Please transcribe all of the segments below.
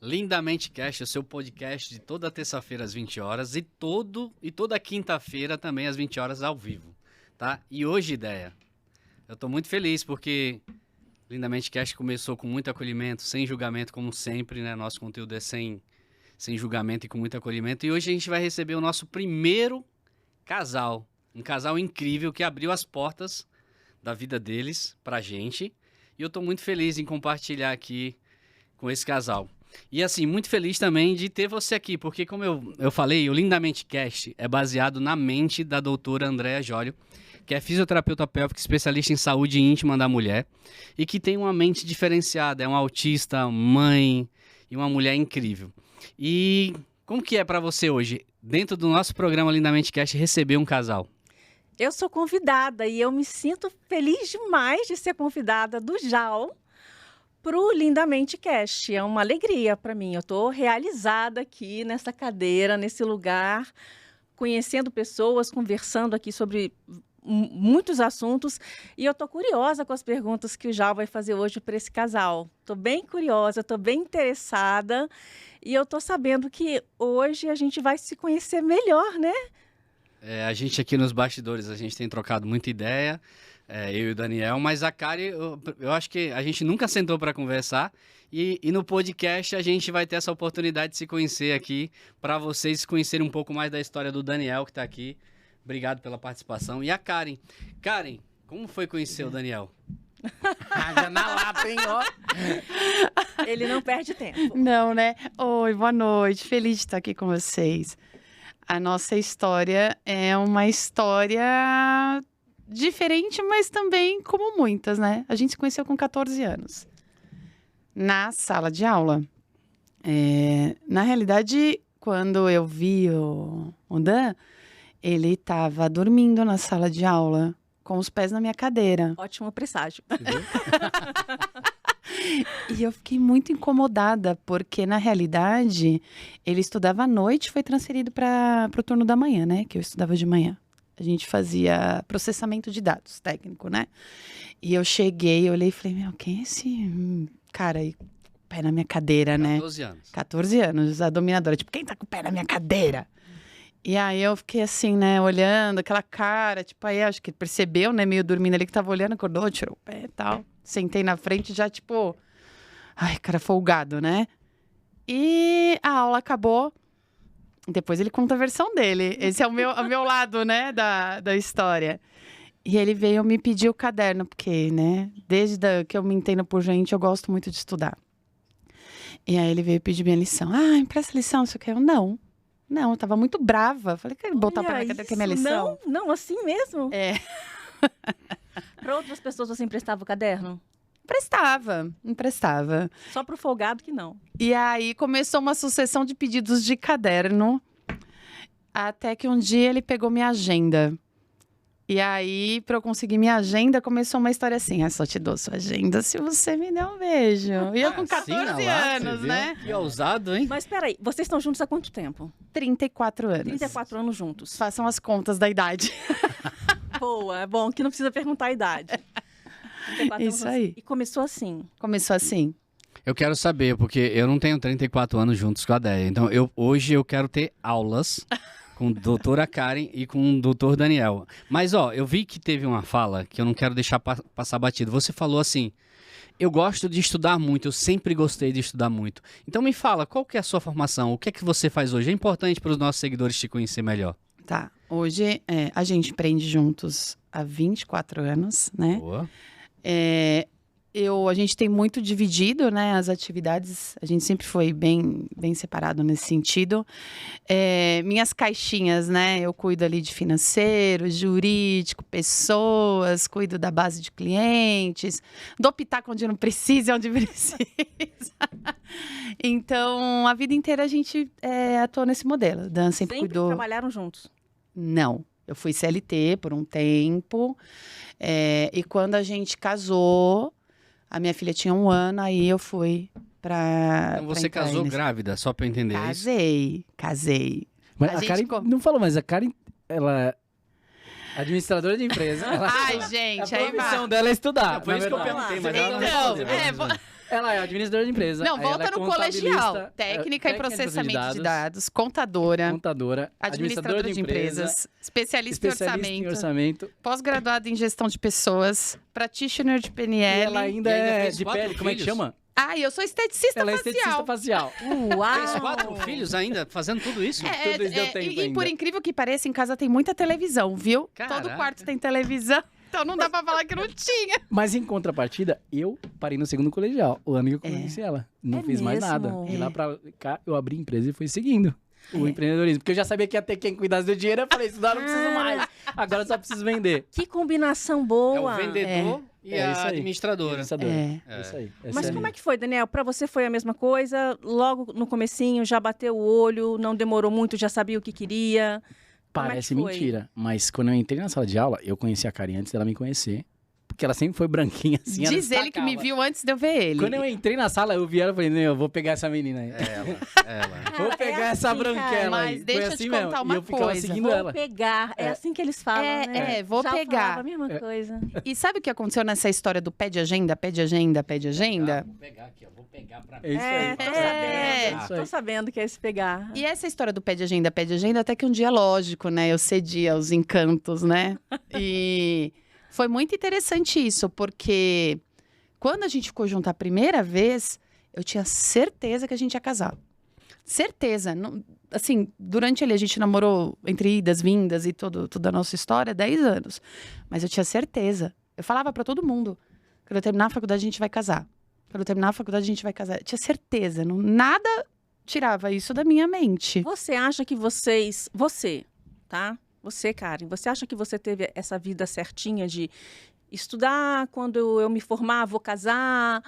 Lindamente Cast, o seu podcast de toda terça-feira às 20 horas e toda quinta-feira também às 20 horas ao vivo, tá? E hoje, ideia, eu tô muito feliz porque Lindamente Cast começou com muito acolhimento, sem julgamento, como sempre, né? Nosso conteúdo é sem julgamento e com muito acolhimento. E hoje a gente vai receber o nosso primeiro casal, um casal incrível que abriu as portas da vida deles pra gente. E eu tô muito feliz em compartilhar aqui com esse casal. E assim, muito feliz também de ter você aqui, porque como eu falei, o Lindamente Cast é baseado na mente da doutora Andréa Jório, que é fisioterapeuta pélvica, especialista em saúde íntima da mulher, e que tem uma mente diferenciada, é uma autista, mãe e uma mulher incrível. E como que é para você hoje, dentro do nosso programa Lindamente Cast, receber um casal? Eu sou convidada e eu me sinto feliz demais de ser convidada do JAL para o Lindamente Cast. É uma alegria para mim. Eu estou realizada aqui nessa cadeira, nesse lugar, conhecendo pessoas, conversando aqui sobre muitos assuntos. E eu estou curiosa com as perguntas que o JAL vai fazer hoje para esse casal. Estou bem curiosa, estou bem interessada. E eu estou sabendo que hoje a gente vai se conhecer melhor, né? A gente aqui nos bastidores, a gente tem trocado muita ideia, eu e o Daniel, mas a Kari, eu acho que a gente nunca sentou para conversar e no podcast a gente vai ter essa oportunidade de se conhecer aqui, para vocês conhecerem um pouco mais da história do Daniel que está aqui. Obrigado pela participação. E a Karen. Karen, como foi conhecer o Daniel? Já na lata, hein, ó. Ele não perde tempo. Não, né? Oi, boa noite. Feliz de estar aqui com vocês. A nossa história é uma história diferente, mas também como muitas, né? A gente se conheceu com 14 anos, na sala de aula. Na realidade, quando eu vi o Dan, ele estava dormindo na sala de aula, com os pés na minha cadeira. Ótimo presságio. E eu fiquei muito incomodada, porque, na realidade, ele estudava à noite e foi transferido para o turno da manhã, né? Que eu estudava de manhã. A gente fazia processamento de dados técnico, né? E eu cheguei, olhei e falei, meu, quem é esse cara aí com o pé na minha cadeira, né? 14 anos. 14 anos, a dominadora. Tipo, quem tá com o pé na minha cadeira? E aí eu fiquei assim, né, olhando aquela cara, tipo, aí acho que ele percebeu, né, meio dormindo ali, que tava olhando, acordou, tirou o pé e tal. Sentei na frente já, tipo, ai, cara folgado, né? E a aula acabou. Depois ele conta a versão dele. Esse é o meu lado, né, da história. E ele veio me pedir o caderno, porque, né, desde que eu me entendo por gente, eu gosto muito de estudar. E aí ele veio pedir minha lição. Ah, empresta a lição, você quer? Não, eu tava muito brava. Falei, quer botar pra minha cadeira que é minha lição? Não, assim mesmo? É. Para outras pessoas você emprestava o caderno? Emprestava. Só pro folgado que não. E aí começou uma sucessão de pedidos de caderno, até que um dia ele pegou minha agenda. E aí, para eu conseguir minha agenda, começou uma história assim, só te dou sua agenda se você me der um beijo. E eu com 14 anos, né? Que ousado, hein? Mas peraí, vocês estão juntos há quanto tempo? 34 anos. 34 anos juntos. Façam as contas da idade. Boa, é bom que não precisa perguntar a idade. 34 Isso anos. aí. E começou assim. Começou assim. Eu quero saber, porque eu não tenho 34 anos juntos com a Déia. Então, hoje eu quero ter aulas com a doutora Karen e com o doutor Daniel. Mas, ó, eu vi que teve uma fala que eu não quero deixar passar batido. Você falou assim, eu gosto de estudar muito, eu sempre gostei de estudar muito. Então, me fala, qual que é a sua formação? O que é que você faz hoje? É importante para os nossos seguidores te conhecer melhor. Tá. Hoje, a gente empreende juntos há 24 anos, né? Boa. A gente tem muito dividido, né, as atividades, a gente sempre foi bem separado nesse sentido. Minhas caixinhas, né, eu cuido ali de financeiro, jurídico, pessoas, cuido da base de clientes, dou pitaco onde não precisa, onde precisa. Então, a vida inteira a gente atuou nesse modelo. Dan sempre cuidou. Trabalharam juntos? Não, eu fui CLT por um tempo, e quando a gente casou, a minha filha tinha 1 ano, aí eu fui pra... Então você casou grávida, só pra eu entender isso? Casei. Mas a Karen não falou, mas a Karen, ela é administradora de empresa. Ai, gente, a profissão dela é estudar. Por isso que eu perguntei, mas ela não respondeu. Ela é administradora de empresa. Não, aí volta ela é no colegial. contabilista, Técnica e processamento de dados, contadora, contadora, administradora de empresas, especialista em orçamento, pós-graduada em gestão de pessoas, practitioner de E PNL. ela ainda E ainda é fez de 4 pele, como é que filhos. chama? Ah, eu sou esteticista Ela é facial. esteticista facial. Uau! Fez 4 filhos ainda, fazendo tudo isso? Tudo isso deu tempo e ainda. por incrível que pareça, em casa tem muita televisão, viu? Caraca. Todo quarto tem televisão, então não dá pra falar que não tinha. Mas em contrapartida, eu parei no segundo colegial. O ano que eu conheci ela. Não É fiz mais mesmo? nada. E lá pra cá, eu abri empresa e fui seguindo o empreendedorismo. Porque eu já sabia que ia ter quem cuidasse do dinheiro. Eu falei, estudar não preciso mais. Agora eu só preciso vender. Que combinação É boa! o vendedor e É a isso aí. administradora. Administradora. É. É isso aí. Mas como é que foi, Daniel? Pra você foi a mesma coisa? Logo no comecinho, já bateu o olho, não demorou muito, já sabia o que queria? Como é que Parece foi? mentira. Mas quando eu entrei na sala de aula, eu conheci a Karen antes dela me conhecer. Porque ela sempre foi branquinha assim. ela Diz ele que me destacava. viu antes de eu ver ele. Quando eu entrei na sala, eu vi ela e falei, não, eu vou pegar essa menina aí. Ela. Vou pegar essa assim, cara. branquela Mas aí. deixa Foi eu assim te mesmo. contar E uma eu ficava coisa. seguindo Vou ela. pegar. É assim que eles falam, né? vou Já pegar. falava a mesma coisa. E sabe o que aconteceu nessa história do pé de agenda, pé de agenda, pé de agenda? Vou pegar aqui, ó. Vou pegar pra É isso aí. Tô É. sabendo. Isso aí. Tô sabendo que é esse pegar. E essa história do pé de agenda, até que um dia, lógico, né? Eu cedi aos encantos, né? E foi muito interessante isso, porque quando a gente ficou junto a primeira vez, eu tinha certeza que a gente ia casar. Certeza. Não, assim, durante ali a gente namorou entre idas, vindas e toda a nossa história, 10 anos. Mas eu tinha certeza. Eu falava pra todo mundo, quando eu terminar a faculdade a gente vai casar. Quando eu terminar a faculdade a gente vai casar. Eu tinha certeza. Não, nada tirava isso da minha mente. Você acha que você, tá? Você, Karen, você acha que você teve essa vida certinha de estudar, quando eu me formar, vou casar?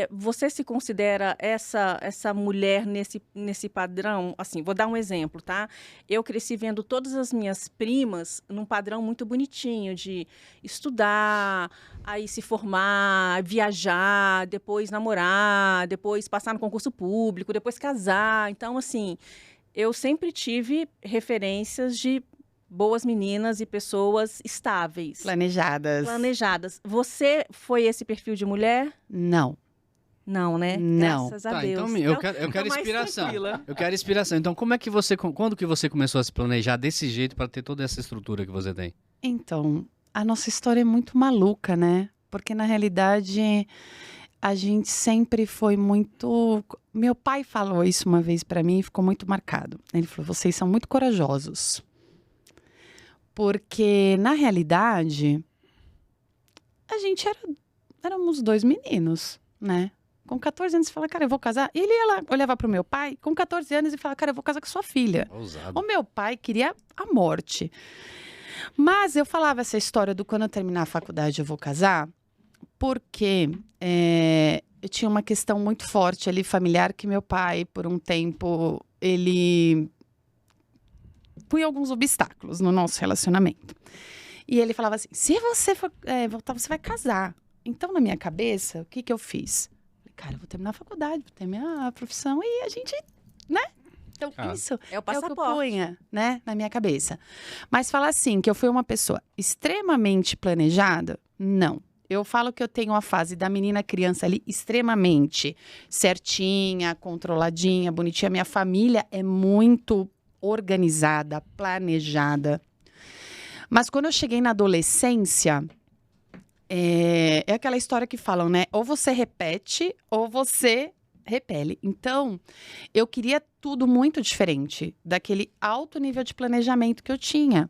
Você se considera essa mulher nesse padrão? Assim, vou dar um exemplo, tá? Eu cresci vendo todas as minhas primas num padrão muito bonitinho de estudar, aí se formar, viajar, depois namorar, depois passar no concurso público, depois casar. Então, assim, eu sempre tive referências de boas meninas e pessoas estáveis. Planejadas. Você foi esse perfil de mulher? Não. Não, né? Não. Graças a Tá, Deus. então eu quero então mais inspiração. tranquila. Eu quero inspiração. Então, quando que você começou a se planejar desse jeito para ter toda essa estrutura que você tem? Então, a nossa história é muito maluca, né? Porque, na realidade, a gente sempre foi muito... Meu pai falou isso uma vez pra mim e ficou muito marcado. Ele falou, vocês são muito corajosos. Porque, na realidade, a gente éramos 2 meninos, né? Com 14 anos, você fala, cara, eu vou casar. E ele ia lá, olhava pro meu pai, com 14 anos, e falava, cara, eu vou casar com sua filha. Ousado. O meu pai queria a morte. Mas eu falava essa história do quando eu terminar a faculdade eu vou casar, porque eu tinha uma questão muito forte ali, familiar, que meu pai, por um tempo, ele põe alguns obstáculos no nosso relacionamento. E ele falava assim, se você for voltar, você vai casar. Então, na minha cabeça, o que eu fiz? Falei, cara, eu vou terminar a faculdade, vou ter minha profissão e a gente, né? Então, isso É o é o que eu passaporte. punha, né, na minha cabeça. Mas falar assim, que eu fui uma pessoa extremamente planejada, não. Eu falo que eu tenho a fase da menina criança ali extremamente certinha, controladinha, bonitinha. Minha família é muito organizada, planejada. Mas quando eu cheguei na adolescência, é aquela história que falam, né? Ou você repete, ou você repele. Então, eu queria tudo muito diferente daquele alto nível de planejamento que eu tinha.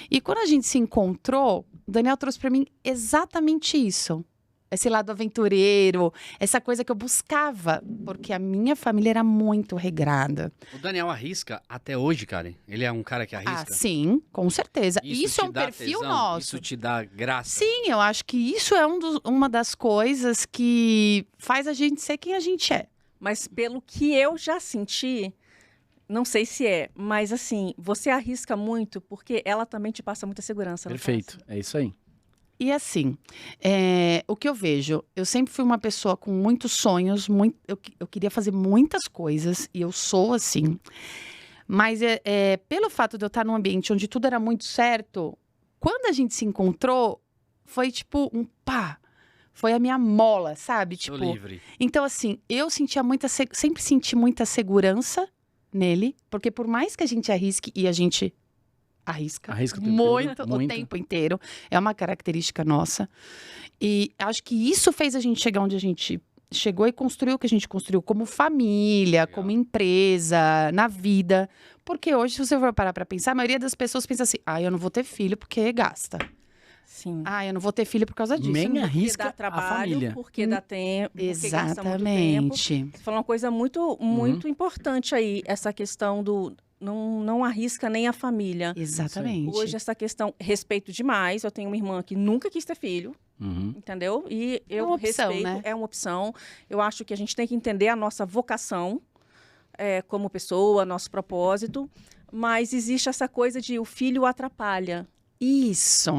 E quando a gente se encontrou, o Daniel trouxe para mim exatamente isso. Esse lado aventureiro, essa coisa que eu buscava, porque a minha família era muito regrada. O Daniel arrisca até hoje, Karen? Ele é um cara que arrisca? Ah, sim, com certeza. Isso é te um dá perfil tesão? nosso. Isso te dá graça? Sim, eu acho que isso é uma das coisas que faz a gente ser quem a gente é. Mas pelo que eu já senti, não sei se mas assim, você arrisca muito porque ela também te passa muita segurança. não Perfeito, passa? é isso aí. E assim, o que eu vejo, eu sempre fui uma pessoa com muitos sonhos, eu queria fazer muitas coisas, e eu sou assim. Mas pelo fato de eu estar num ambiente onde tudo era muito certo, quando a gente se encontrou, foi tipo um pá. foi a minha mola, sabe? Tô Tipo, livre. então assim, eu sentia sempre senti muita segurança nele, porque por mais que a gente arrisque, e a gente arrisca Arrisca o tempo muito, todo, o muito. tempo inteiro, é uma característica nossa. E acho que isso fez a gente chegar onde a gente chegou e construiu o que a gente construiu como família, Legal. como empresa, na vida. Porque hoje, se você for parar pra pensar, a maioria das pessoas pensa assim, eu não vou ter filho porque gasta. Sim. Eu não vou ter filho por causa disso. Nem Porque arrisca dá a trabalho, família. porque dá tempo, porque gasta muito tempo. Exatamente. Você falou uma coisa muito importante aí, essa questão do não arrisca nem a família. Exatamente. Hoje, essa questão, respeito demais. Eu tenho uma irmã que nunca quis ter filho, Uhum. entendeu? E eu uma opção, respeito, né? é uma opção. Eu acho que a gente tem que entender a nossa vocação como pessoa, nosso propósito. Mas existe essa coisa de o filho atrapalha. Isso.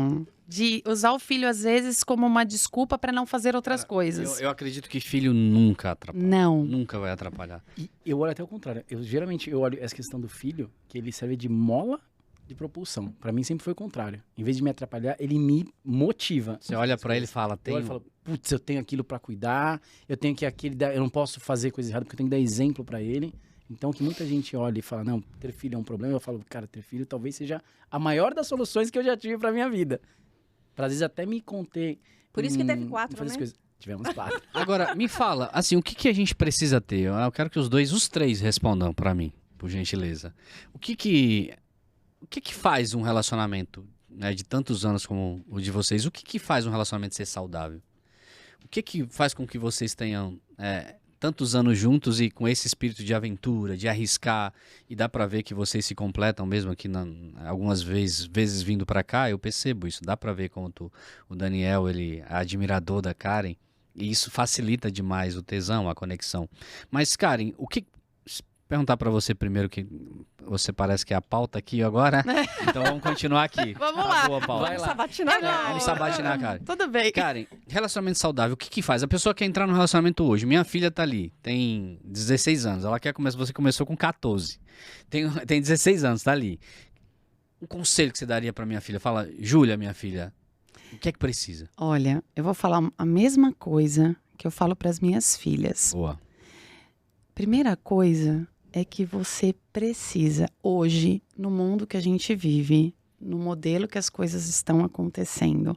De usar o filho, às vezes, como uma desculpa pra não fazer outras coisas. Eu acredito que filho nunca atrapalha. Não. Nunca vai atrapalhar. E eu olho até o contrário. Geralmente eu olho essa questão do filho, que ele serve de mola de propulsão. Pra mim sempre foi o contrário. Em vez de me atrapalhar, ele me motiva. Você olha pra ele e fala, Eu tem... olho e falo, putz, eu tenho aquilo pra cuidar, eu tenho que eu não posso fazer coisa errada porque eu tenho que dar exemplo pra ele. Então, que muita gente olha e fala, não, ter filho é um problema. Eu falo, cara, ter filho talvez seja a maior das soluções que eu já tive pra minha vida. Pra, às vezes, até me conter. Por isso que teve em 4, fazer as né? coisas. Tivemos 4. Agora, me fala, assim, o que que a gente precisa ter? Eu quero que os três respondam pra mim, por gentileza. O que que faz um relacionamento, né, de tantos anos como o de vocês? O que faz um relacionamento ser saudável? O que faz com que vocês tenham tantos anos juntos e com esse espírito de aventura, de arriscar, e dá pra ver que vocês se completam mesmo aqui algumas vezes vindo pra cá, eu percebo isso, dá pra ver como o Daniel, ele é admirador da Karen, e isso facilita demais o tesão, a conexão. Mas Karen, perguntar pra você primeiro, que você parece que é a pauta aqui agora, então vamos continuar aqui. Vamos Tá lá. boa, pauta. Vai lá. Sabatinar, não. Vamos sabatinar, Karen. Tudo bem. Karen, relacionamento saudável, o que faz? A pessoa quer entrar no relacionamento hoje. Minha filha tá ali, tem 16 anos. Ela quer começar, você começou com 14. Tem 16 anos, tá ali. Um conselho que você daria pra minha filha? Fala, Júlia, minha filha, o que é que precisa? Olha, eu vou falar a mesma coisa que eu falo para as minhas filhas. Boa. Primeira coisa é que você precisa, hoje, no mundo que a gente vive, no modelo que as coisas estão acontecendo,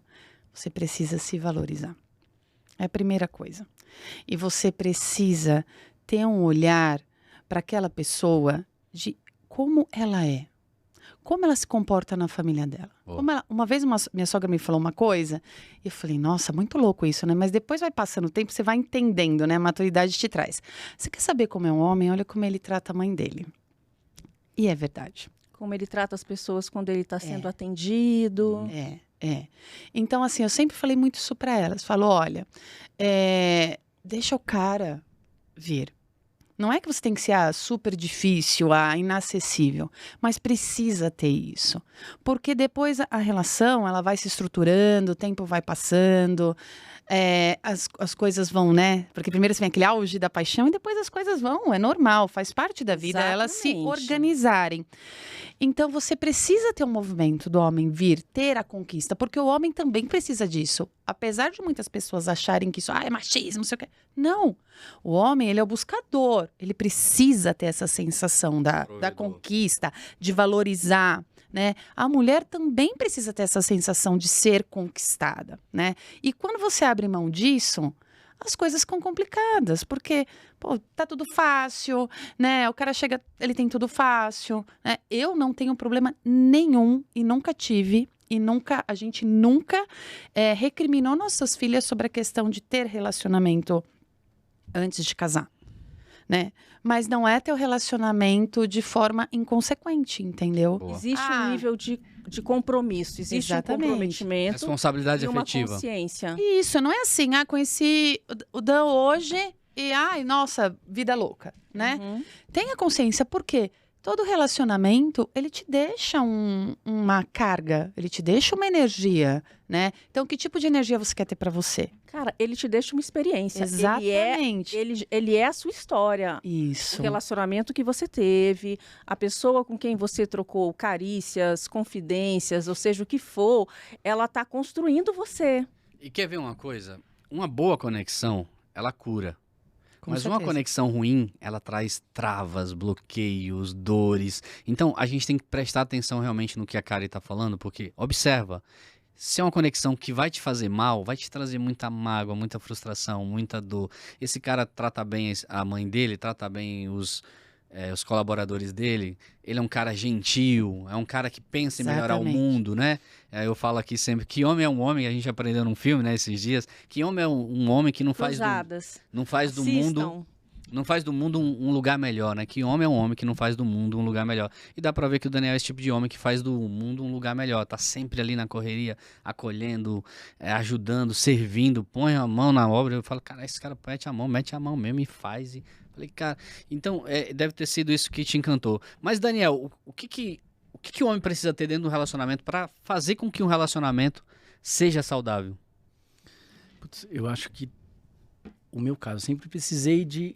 você precisa se valorizar. É a primeira coisa. E você precisa ter um olhar para aquela pessoa de como ela é. Como ela se comporta na família dela. Boa. Uma vez minha sogra me falou uma coisa, e eu falei, nossa, muito louco isso, né? Mas depois vai passando o tempo, você vai entendendo, né? A maturidade te traz. Você quer saber como é um homem? Olha como ele trata a mãe dele. E é verdade. Como ele trata as pessoas quando ele está sendo atendido. É. Então, assim, eu sempre falei muito isso para elas. Falo, olha, deixa o cara vir. Não é que você tem que ser super difícil, inacessível, mas precisa ter isso. Porque depois a relação, ela vai se estruturando, o tempo vai passando, as coisas vão, né? Porque primeiro você vem aquele auge da paixão e depois as coisas vão, é normal, faz parte da vida, elas se Exatamente. organizarem. Então você precisa ter um movimento do homem vir, ter a conquista, porque o homem também precisa disso. Apesar de muitas pessoas acharem que isso é machismo, não sei o quê. Não. O homem, ele é o buscador. Ele precisa ter essa sensação da conquista, de valorizar, né? A mulher também precisa ter essa sensação de ser conquistada, né? E quando você abre mão disso, as coisas ficam complicadas, porque, pô, tá tudo fácil, né? O cara chega, ele tem tudo fácil, né? Eu não tenho problema nenhum e nunca tive. E a gente nunca recriminou nossas filhas sobre a questão de ter relacionamento antes de casar, né? Mas não é ter o relacionamento de forma inconsequente, entendeu? Boa. Existe um nível de compromisso, existe Exatamente. um comprometimento Responsabilidade e uma afetiva. consciência. Isso, não é assim, conheci o Dan hoje e, nossa, vida louca, né? Uhum. Tenha consciência, por quê? Todo relacionamento, ele te deixa uma carga, ele te deixa uma energia, né? Então, que tipo de energia você quer ter pra você? Cara, ele te deixa uma experiência. Exatamente. Ele é a sua história. Isso. O relacionamento que você teve, a pessoa com quem você trocou carícias, confidências, ou seja, o que for, ela tá construindo você. E quer ver uma coisa? uma boa conexão, ela cura. Com Mas uma certeza. conexão ruim, ela traz travas, bloqueios, dores. Então, a gente tem que prestar atenção realmente no que a Kari tá falando, porque, observa, se é uma conexão que vai te fazer mal, vai te trazer muita mágoa, muita frustração, muita dor. Esse cara trata bem a mãe dele, trata bem os colaboradores dele, ele é um cara gentil, é um cara que pensa em melhorar o Exatamente. mundo, né? Eu falo aqui sempre que homem é um homem, a gente aprendeu num filme, né, esses dias, que homem é um homem que não faz Cruzadas. não faz do mundo um lugar melhor, né? Que homem é um homem que não faz do mundo um lugar melhor. E dá pra ver que o Daniel é esse tipo de homem que faz do mundo um lugar melhor. Tá sempre ali na correria, acolhendo, ajudando, servindo, põe a mão na obra. Eu falo, cara, esse cara mete a mão mesmo e faz. E falei, cara, então deve ter sido isso que te encantou. Mas, Daniel, o que o homem precisa ter dentro do relacionamento pra fazer com que um relacionamento seja saudável? Putz, eu acho que o meu caso, eu sempre precisei de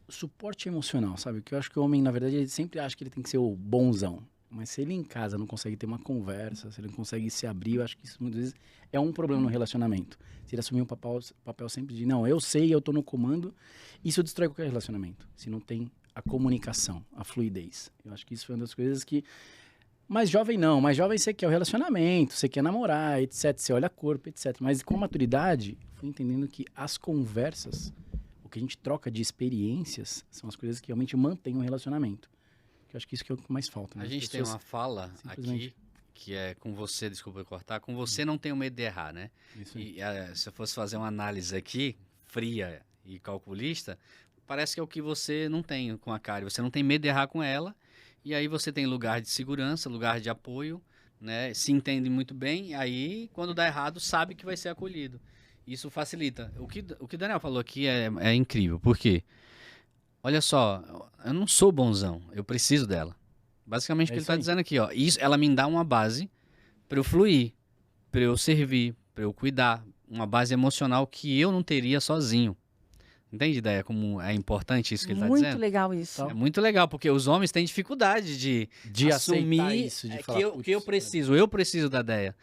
suporte emocional, sabe? Que eu acho que o homem, na verdade, ele sempre acha que ele tem que ser o bonzão. Mas se ele em casa não consegue ter uma conversa, se ele não consegue se abrir, eu acho que isso muitas vezes é um problema no relacionamento. Se ele assumir um papel sempre de, não, eu sei, eu tô no comando, isso destrói qualquer relacionamento. Se não tem a comunicação, a fluidez. Eu acho que isso foi uma das coisas que... Mais jovem não, mais jovem você quer o relacionamento, você quer namorar, etc. Você olha corpo, etc. Mas com maturidade, fui entendendo que as conversas, o que a gente troca de experiências, são as coisas que realmente mantêm um relacionamento. Eu acho que isso que é o que mais falta. Né? A gente tem uma fala aqui, que é com você, desculpa eu cortar, com você não tenho medo de errar, né? Isso aí. E se eu fosse fazer uma análise aqui, fria e calculista, parece que é o que você não tem com a Kari. Você não tem medo de errar com ela, e aí você tem lugar de segurança, lugar de apoio, né? Se entende muito bem, e aí quando dá errado, sabe que vai ser acolhido. Isso facilita. O que o Daniel falou aqui é incrível, por quê? Olha só, eu não sou bonzão, eu preciso dela. Basicamente o que ele está dizendo aqui, ó. Isso, ela me dá uma base para eu fluir, para eu servir, para eu cuidar. Uma base emocional que eu não teria sozinho. Entende a ideia como é importante isso que ele está dizendo? Muito legal isso. É muito legal, porque os homens têm dificuldade de assumir aceitar isso, de falar, que eu preciso da Deia.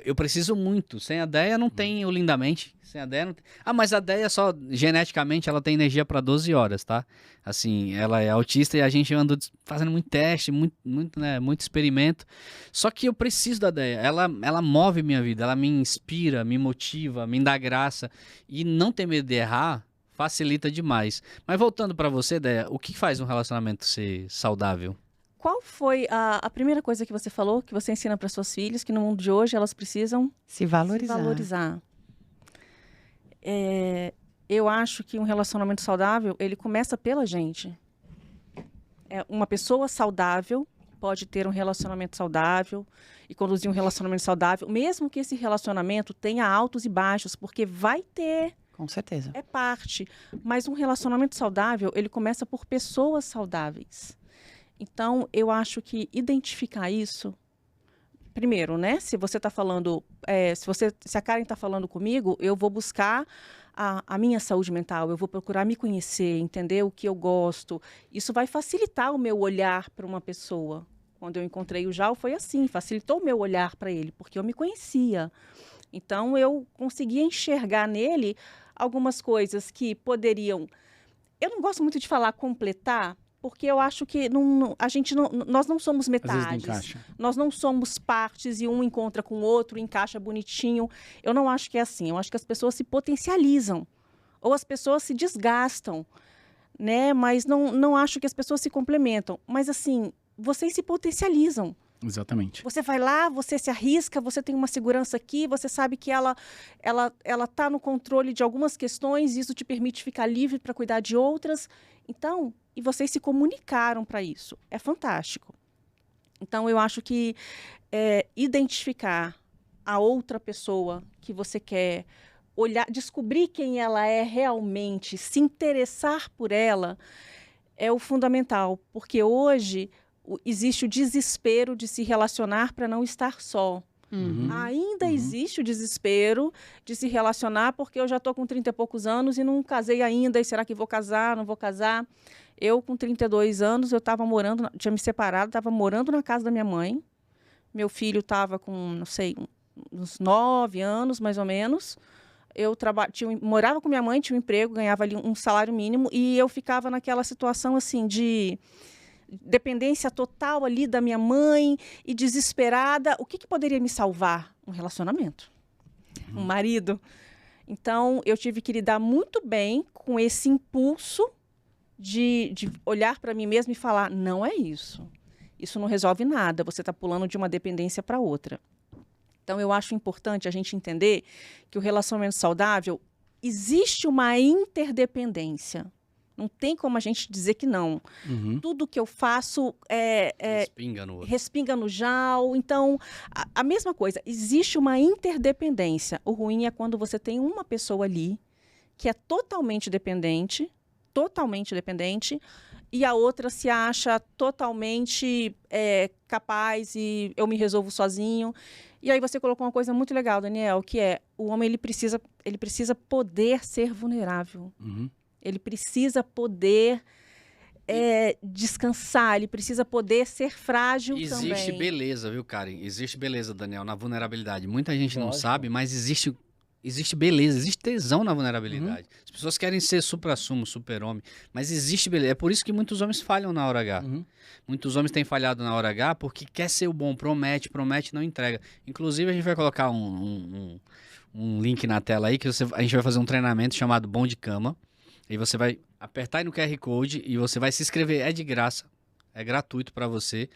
Eu preciso muito. Sem a Deia não tem o Lindamente. Sem a Deia não tem... Ah, mas a Deia só, geneticamente, ela tem energia para 12 horas, tá? Assim, ela é autista e a gente anda fazendo muito teste, muito experimento. Só que eu preciso da Deia. Ela move minha vida, ela me inspira, me motiva, me dá graça. E não ter medo de errar facilita demais. Mas voltando para você, Deia, o que faz um relacionamento ser saudável? Qual foi a primeira coisa que você falou, que você ensina para suas filhas, que no mundo de hoje elas precisam Se valorizar. se valorizar? Eu acho que um relacionamento saudável, ele começa pela gente. Uma pessoa saudável pode ter um relacionamento saudável e conduzir um relacionamento saudável, mesmo que esse relacionamento tenha altos e baixos, porque vai ter, Com certeza. é parte. Mas um relacionamento saudável, ele começa por pessoas saudáveis. Então, eu acho que identificar isso, primeiro, né? Se você está falando, se a Karen está falando comigo, eu vou buscar a minha saúde mental, eu vou procurar me conhecer, entender o que eu gosto. Isso vai facilitar o meu olhar para uma pessoa. Quando eu encontrei o Jal, foi assim, facilitou o meu olhar para ele, porque eu me conhecia. Então, eu conseguia enxergar nele algumas coisas que poderiam... Eu não gosto muito de falar completar, porque eu acho que nós não somos Às vezes não metades. encaixa. Nós não somos partes e um encontra com o outro, encaixa bonitinho. Eu não acho que é assim. Eu acho que as pessoas se potencializam. Ou as pessoas se desgastam, né? Mas não acho que as pessoas se complementam. Mas, assim, vocês se potencializam. Exatamente. Você vai lá, você se arrisca, você tem uma segurança aqui, você sabe que ela tá no controle de algumas questões, isso te permite ficar livre para cuidar de outras. Então, e vocês se comunicaram para isso. É fantástico. Então, eu acho que identificar a outra pessoa que você quer, olhar, descobrir quem ela é realmente, se interessar por ela, é o fundamental. Porque hoje existe o desespero de se relacionar para não estar só. Ainda existe o desespero de se relacionar porque eu já estou com 30 e poucos anos e não casei ainda, e será que vou casar, não vou casar? Eu, com 32 anos, eu estava morando, tinha me separado, estava morando na casa da minha mãe. Meu filho estava com, não sei, uns 9 anos, mais ou menos. eu morava com minha mãe, tinha um emprego, ganhava ali um salário mínimo, e eu ficava naquela situação assim de dependência total ali da minha mãe e desesperada. O que poderia me salvar? Um relacionamento, um marido. Então, eu tive que lidar muito bem com esse impulso de olhar para mim mesma e falar, não é isso. Isso não resolve nada, você está pulando de uma dependência para outra. Então, eu acho importante a gente entender que o relacionamento saudável, existe uma interdependência. Não tem como a gente dizer que não. Tudo que eu faço respinga no Jal. Então, a mesma coisa, existe uma interdependência. O ruim é quando você tem uma pessoa ali que é totalmente dependente, e a outra se acha totalmente capaz e eu me resolvo sozinho. E aí você colocou uma coisa muito legal, Daniel, que é o homem ele precisa poder ser vulnerável. Ele precisa poder descansar, ele precisa poder ser frágil também. Existe beleza, viu, Karen? Existe beleza, Daniel, na vulnerabilidade. Muita gente não sabe, mas existe beleza, existe tesão na vulnerabilidade. As pessoas querem ser supra-sumo, super-homem, mas existe beleza. É por isso que muitos homens falham na hora H. Muitos homens têm falhado na hora H porque quer ser o bom, promete, não entrega. Inclusive, a gente vai colocar um link na tela aí, que a gente vai fazer um treinamento chamado Bom de Cama. E você vai apertar aí no QR Code e você vai se inscrever. É de graça, é gratuito para você.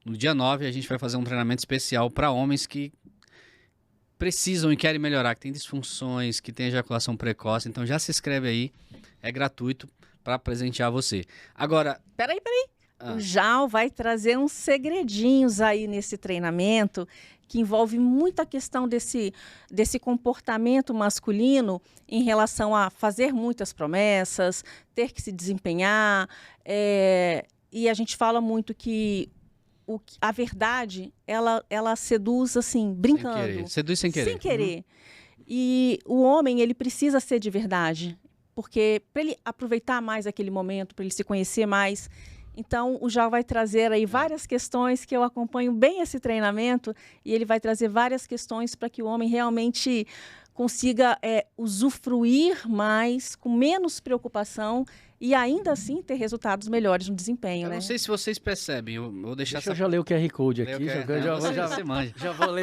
No dia 9, a gente vai fazer um treinamento especial para homens que precisam e querem melhorar, que tem disfunções, que tem ejaculação precoce. Então já se inscreve aí, é gratuito para presentear você. Agora... Peraí. O Jal vai trazer uns segredinhos aí nesse treinamento que envolve muita questão desse comportamento masculino em relação a fazer muitas promessas, ter que se desempenhar. E a gente fala muito que a verdade, ela seduz assim, brincando. Sem querer. Seduz sem querer. Sem querer. E o homem, ele precisa ser de verdade, porque para ele aproveitar mais aquele momento, para ele se conhecer mais. Então, o Jal vai trazer aí várias questões que eu acompanho bem esse treinamento e ele vai trazer várias questões para que o homem realmente consiga usufruir mais, com menos preocupação e ainda assim ter resultados melhores no desempenho. Eu não sei se vocês percebem, eu vou deixar... Deixa eu já ler o QR Code aqui,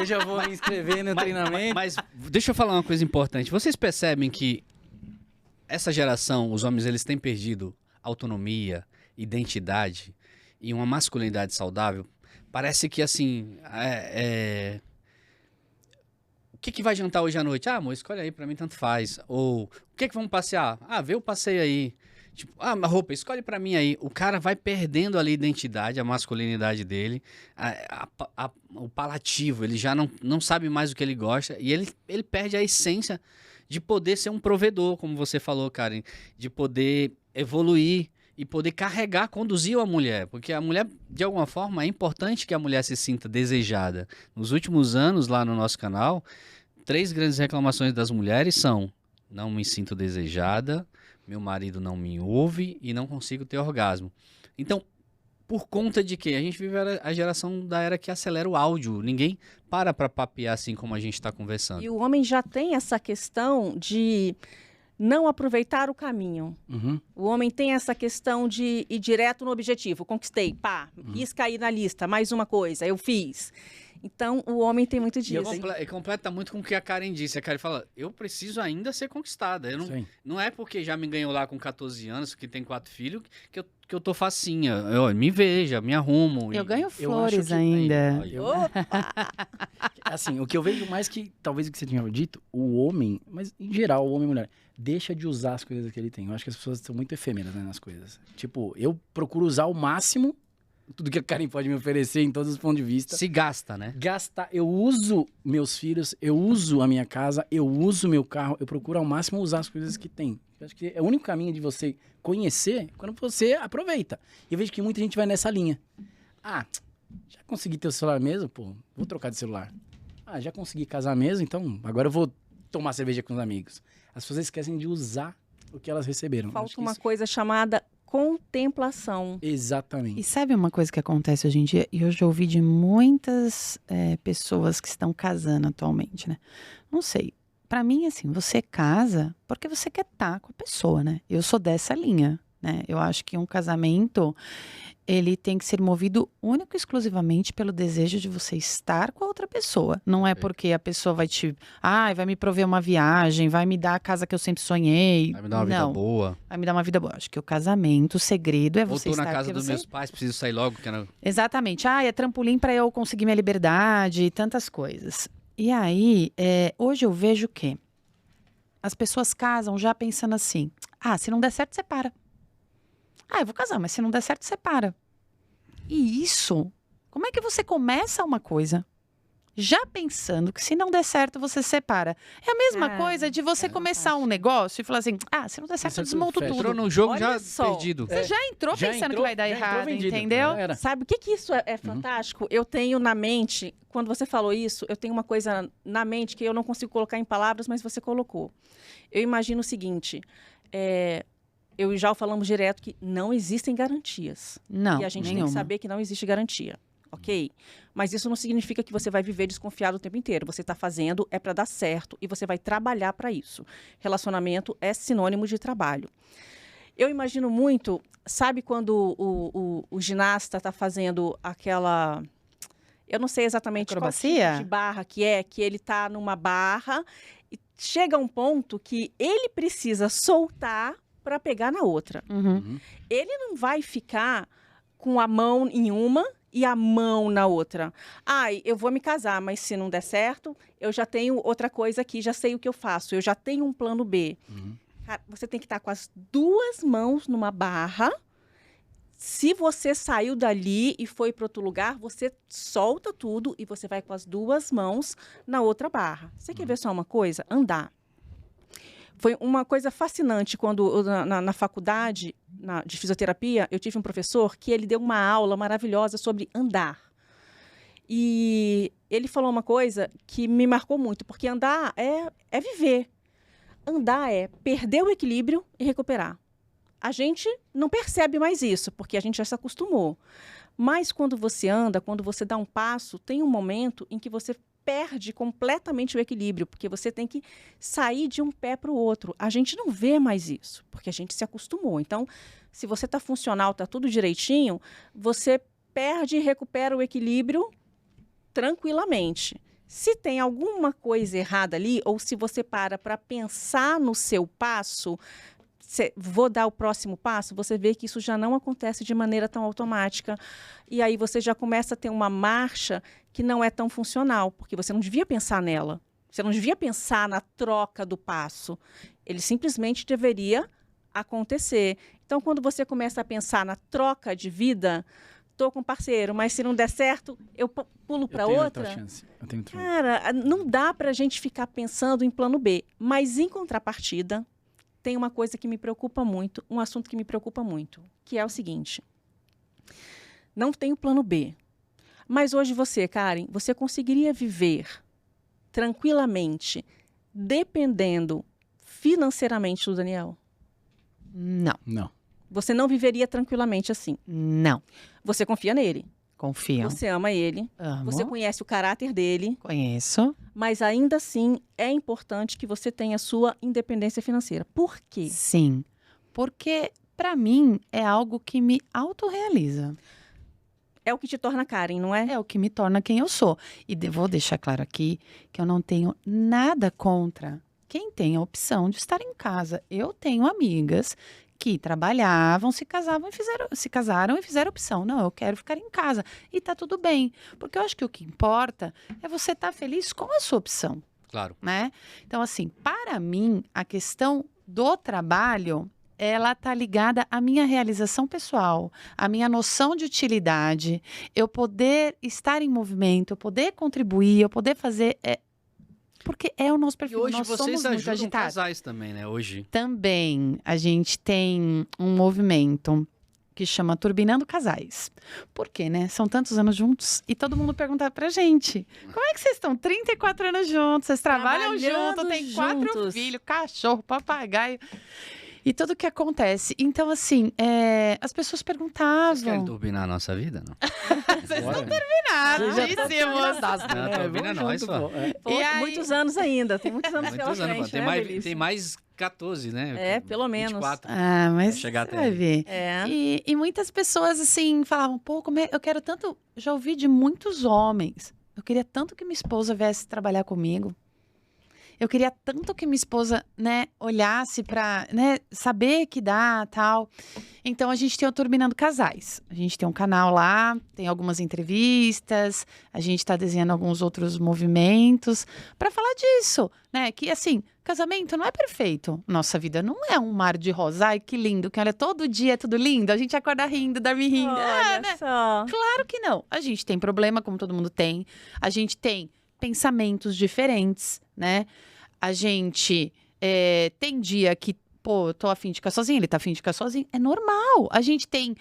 já vou me inscrever no treinamento. Mas deixa eu falar uma coisa importante. Vocês percebem que essa geração, os homens, eles têm perdido autonomia, identidade e uma masculinidade saudável? Parece que assim, o que vai jantar hoje à noite? Amor, escolhe aí, pra mim tanto faz. Ou, o que vamos passear? Vê o passeio aí. Tipo, a roupa, escolhe pra mim aí. O cara vai perdendo ali a identidade, a masculinidade dele, o palativo, ele já não sabe mais o que ele gosta e ele perde a essência de poder ser um provedor, como você falou, Karen, de poder evoluir e poder carregar, conduzir a mulher, porque a mulher, de alguma forma, é importante que a mulher se sinta desejada. Nos últimos anos, lá no nosso canal, 3 grandes reclamações das mulheres são: não me sinto desejada, meu marido não me ouve e não consigo ter orgasmo. Então, por conta de quê? A gente vive a geração da era que acelera o áudio. Ninguém para papear assim como a gente está conversando. E o homem já tem essa questão de não aproveitar o caminho. O homem tem essa questão de ir direto no objetivo. Conquistei, risca aí na lista, mais uma coisa, eu fiz. Então, o homem tem muito disso. E completa muito com o que a Karen disse. A Karen fala, eu preciso ainda ser conquistada. Não é porque já me ganhou lá com 14 anos, que tem 4 filhos, que eu tô facinha. Eu me veja, me arrumo. Eu ganho flores ainda. Assim, o que eu vejo mais que, talvez o que você tinha dito, o homem, mas em geral, o homem e mulher, deixa de usar as coisas que ele tem. Eu acho que as pessoas são muito efêmeras, né, nas coisas. Tipo, eu procuro usar ao máximo tudo que a Karen pode me oferecer em todos os pontos de vista. Se gasta, né? Gastar. Eu uso meus filhos, eu uso a minha casa, eu uso meu carro, eu procuro ao máximo usar as coisas que tem. Eu acho que é o único caminho de você conhecer quando você aproveita. E eu vejo que muita gente vai nessa linha. Já consegui ter o celular mesmo? Pô, vou trocar de celular. Já consegui casar mesmo? Então agora eu vou tomar cerveja com os amigos. As pessoas esquecem de usar o que elas receberam. Falta uma coisa chamada contemplação. Exatamente. E sabe uma coisa que acontece hoje em dia? E eu já ouvi de muitas pessoas que estão casando atualmente, né? Não sei, pra mim, assim, você casa porque você quer estar com a pessoa, né? Eu sou dessa linha, né? Eu acho que um casamento, ele tem que ser movido único e exclusivamente pelo desejo de você estar com a outra pessoa. Não é porque a pessoa vai me prover uma viagem, vai me dar a casa que eu sempre sonhei. Vai me dar uma vida boa. Vai me dar uma vida boa. Acho que o casamento, o segredo é você Voltou estar... na casa porque dos você- meus pais, preciso sair logo. Exatamente. É trampolim para eu conseguir minha liberdade e tantas coisas. E aí, hoje eu vejo o quê? As pessoas casam já pensando assim, se não der certo, separa. Eu vou casar, mas se não der certo, separa. E isso, como é que você começa uma coisa já pensando que se não der certo, você separa? É a mesma coisa de você começar um negócio e falar assim, se não der certo, eu desmonto fecha. tudo. Entrou no jogo Olha já só. perdido. Você já entrou Já pensando entrou- que vai dar já entrou errado, vendido. entendeu? Era. Sabe o que isso é fantástico? Eu tenho na mente, quando você falou isso, eu tenho uma coisa na mente que eu não consigo colocar em palavras, mas você colocou. Eu imagino o seguinte, eu e o Jal falamos direto que não existem garantias. Não, E a gente tem nenhuma. que saber que não existe garantia, ok? Mas isso não significa que você vai viver desconfiado o tempo inteiro. Você está fazendo, é para dar certo e você vai trabalhar para isso. Relacionamento é sinônimo de trabalho. Eu imagino muito, sabe quando o ginasta está fazendo aquela... Eu não sei exatamente Acrobacia? qual tipo de barra que ele está numa barra e chega um ponto que ele precisa soltar para pegar na outra. Uhum. Ele não vai ficar com a mão em uma e a mão na outra. Eu vou me casar, mas se não der certo, eu já tenho outra coisa aqui, já sei o que eu faço, eu já tenho um plano B. Cara, você tem que estar com as duas mãos numa barra. Se você saiu dali e foi para outro lugar, você solta tudo e você vai com as duas mãos na outra barra. Você quer ver só uma coisa? Andar. Foi uma coisa fascinante quando na faculdade de fisioterapia, eu tive um professor que ele deu uma aula maravilhosa sobre andar. E ele falou uma coisa que me marcou muito, porque andar é viver. Andar é perder o equilíbrio e recuperar. A gente não percebe mais isso, porque a gente já se acostumou. Mas quando você anda, quando você dá um passo, tem um momento em que você perde completamente o equilíbrio, porque você tem que sair de um pé para o outro. A gente não vê mais isso, porque a gente se acostumou. Então, se você está funcional, está tudo direitinho, você perde e recupera o equilíbrio tranquilamente. Se tem alguma coisa errada ali, ou se você para pensar no seu passo, vou dar o próximo passo, você vê que isso já não acontece de maneira tão automática. E aí você já começa a ter uma marcha que não é tão funcional, porque você não devia pensar nela. Você não devia pensar na troca do passo. Ele simplesmente deveria acontecer. Então, quando você começa a pensar na troca de vida, estou com um parceiro, mas se não der certo, eu pulo para outra. Eu tenho outra. Cara, não dá para a gente ficar pensando em plano B. Mas, em contrapartida, tem uma coisa que me preocupa muito, um assunto que me preocupa muito, que é o seguinte. Não tenho plano B. Mas hoje você, Karen, você conseguiria viver tranquilamente, dependendo financeiramente do Daniel? Não, Não. Você não viveria tranquilamente assim. não. Você confia nele. Confio. Você ama ele. Amo. Você conhece o caráter dele. Conheço. Mas ainda assim, é importante que você tenha sua independência financeira. Por quê? Sim. Porque, pra mim, é algo que me autorrealiza. É o que te torna Karen, não é? É o que me torna quem eu sou. E vou deixar claro aqui que eu não tenho nada contra quem tem a opção de estar em casa. Eu tenho amigas que trabalhavam, se casaram e fizeram opção. Não, eu quero ficar em casa. E tá tudo bem. Porque eu acho que o que importa é você estar feliz com a sua opção, Claro. né? Então, assim, para mim, a questão do trabalho, ela tá ligada à minha realização pessoal, à minha noção de utilidade, eu poder estar em movimento, eu poder contribuir, eu poder fazer... Porque é o nosso E perfil, hoje nós somos vocês muito ajudam agitados. casais também, né? Hoje. Também a gente tem um movimento que chama Turbinando Casais. Por quê, né? São tantos anos juntos e todo mundo pergunta pra gente, como é que vocês estão 34 anos juntos, vocês trabalham Trabalhando juntos, tem 4 juntos. filhos, cachorro, papagaio. E tudo que acontece. Então, assim, as pessoas Vocês querem perguntavam. turbinar a nossa vida, não? Vocês Bora. estão terminadíssimos. Não, turbina nós, pô. Pô, E aí- muitos anos ainda, tem muitos anos pela Muitos anos, frente, pô. né, Tem Belíssimo? mais 14, né? É, pelo menos. 24. Ah, mas Vai chegar até vai aí. ver. É. E muitas pessoas, assim, falavam, pô, eu quero tanto... Já ouvi de muitos homens. Eu queria tanto que minha esposa viesse trabalhar comigo. Eu queria tanto que minha esposa, né, olhasse pra, né, saber que dá, tal. Então, a gente tem o Turbinando Casais. A gente tem um canal lá, tem algumas entrevistas, a gente tá desenhando alguns outros movimentos pra falar disso, né? Que, assim, casamento não é perfeito. Nossa vida não é um mar de rosa. Ai, que lindo, que olha, todo dia é tudo lindo. A gente acorda rindo, dorme rindo. Olha né? só. Claro que não. A gente tem problema, como todo mundo tem. A gente tem pensamentos diferentes, né? A gente tem dia que, pô, eu tô afim de ficar sozinho, ele tá afim de ficar sozinho. É normal. A gente tem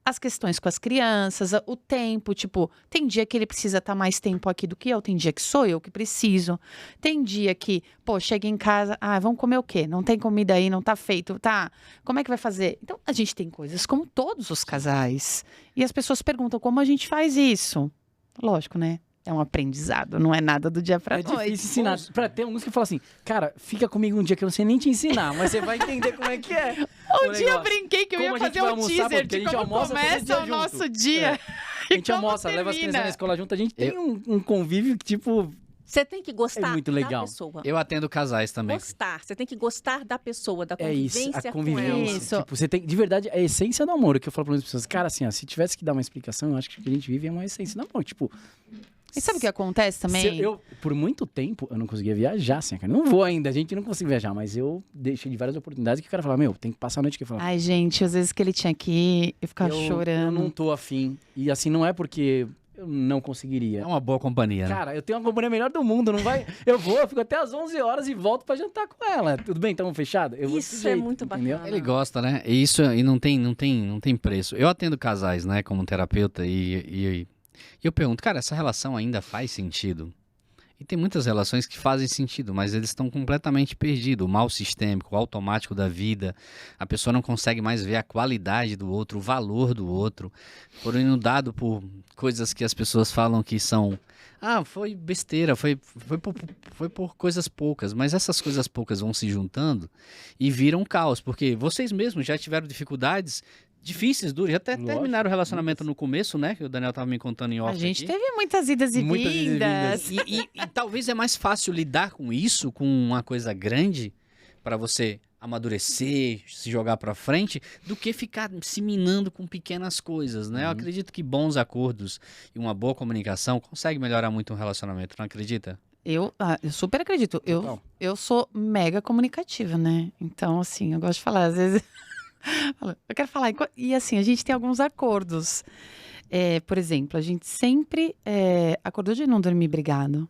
as questões com as crianças, o tempo, tipo, tem dia que ele precisa estar mais tempo aqui do que eu, tem dia que sou eu que preciso. Tem dia que, pô, chega em casa, vamos comer o quê? Não tem comida aí, não tá feito, tá? Como é que vai fazer? Então, a gente tem coisas como todos os casais. E as pessoas perguntam como a gente faz isso. Lógico, né? É um aprendizado, não é nada do dia pra É noite. difícil ensinar. Pra ter alguns que falam assim, cara, fica comigo um dia que eu não sei nem te ensinar, mas você vai entender como é que é. Um dia eu brinquei que eu Como ia a gente fazer vai um almoçar, teaser porque a de gente como almoça todo começa dia o nosso junto. dia. A gente almoça, leva as crianças na escola junto, a gente tem um convívio que, tipo, Você tem que gostar É muito legal. da pessoa. Eu atendo casais também. Gostar. Você tem que gostar da pessoa, da é isso, convivência a com convivência. ela. Isso. Tipo, você tem, de verdade, é a essência do amor. O que eu falo para as pessoas, cara, assim, ó, se tivesse que dar uma explicação, eu acho que o que a gente vive é uma essência do amor. Tipo, E sabe o que acontece também? por muito tempo, eu não conseguia viajar, assim, cara. Não vou ainda, a gente não consegue viajar, mas eu deixei de várias oportunidades que o cara falava, meu, tem que passar a noite aqui. Eu falava, Ai, gente, às vezes que ele tinha que ir, eu ficava eu chorando. não tô afim. E assim, não é porque eu não conseguiria. É uma boa companhia, né? Cara, eu tenho uma companhia melhor do mundo, não vai... Eu fico até às 11 horas e volto pra jantar com ela. Tudo bem, então fechado? Eu vou desse Isso é jeito, muito entendeu? bacana. Ele gosta, né? E isso e não tem preço. Eu atendo casais, né, como terapeuta e eu pergunto, cara, essa relação ainda faz sentido? E tem muitas relações que fazem sentido, mas eles estão completamente perdidos. O mal sistêmico, o automático da vida. A pessoa não consegue mais ver a qualidade do outro, o valor do outro. Foram inundados por coisas que as pessoas falam que são... foi besteira, foi por coisas poucas. Mas essas coisas poucas vão se juntando e viram caos. Porque vocês mesmos já tiveram dificuldades difíceis, duras. Já até Lógico, terminaram o relacionamento no começo, né? Que o Daniel tava me contando em off A gente aqui. teve muitas idas e Muitas idas e vindas. E talvez é mais fácil lidar com isso, com uma coisa grande, para você amadurecer, se jogar para frente, do que ficar se minando com pequenas coisas, né? Eu acredito que bons acordos e uma boa comunicação consegue melhorar muito um relacionamento, não acredita? Eu super acredito. Total. Eu sou mega comunicativa, né? Então, assim, eu gosto de falar, às vezes... eu quero falar. E assim, a gente tem alguns acordos. Por exemplo, a gente sempre acordou de não dormir brigado.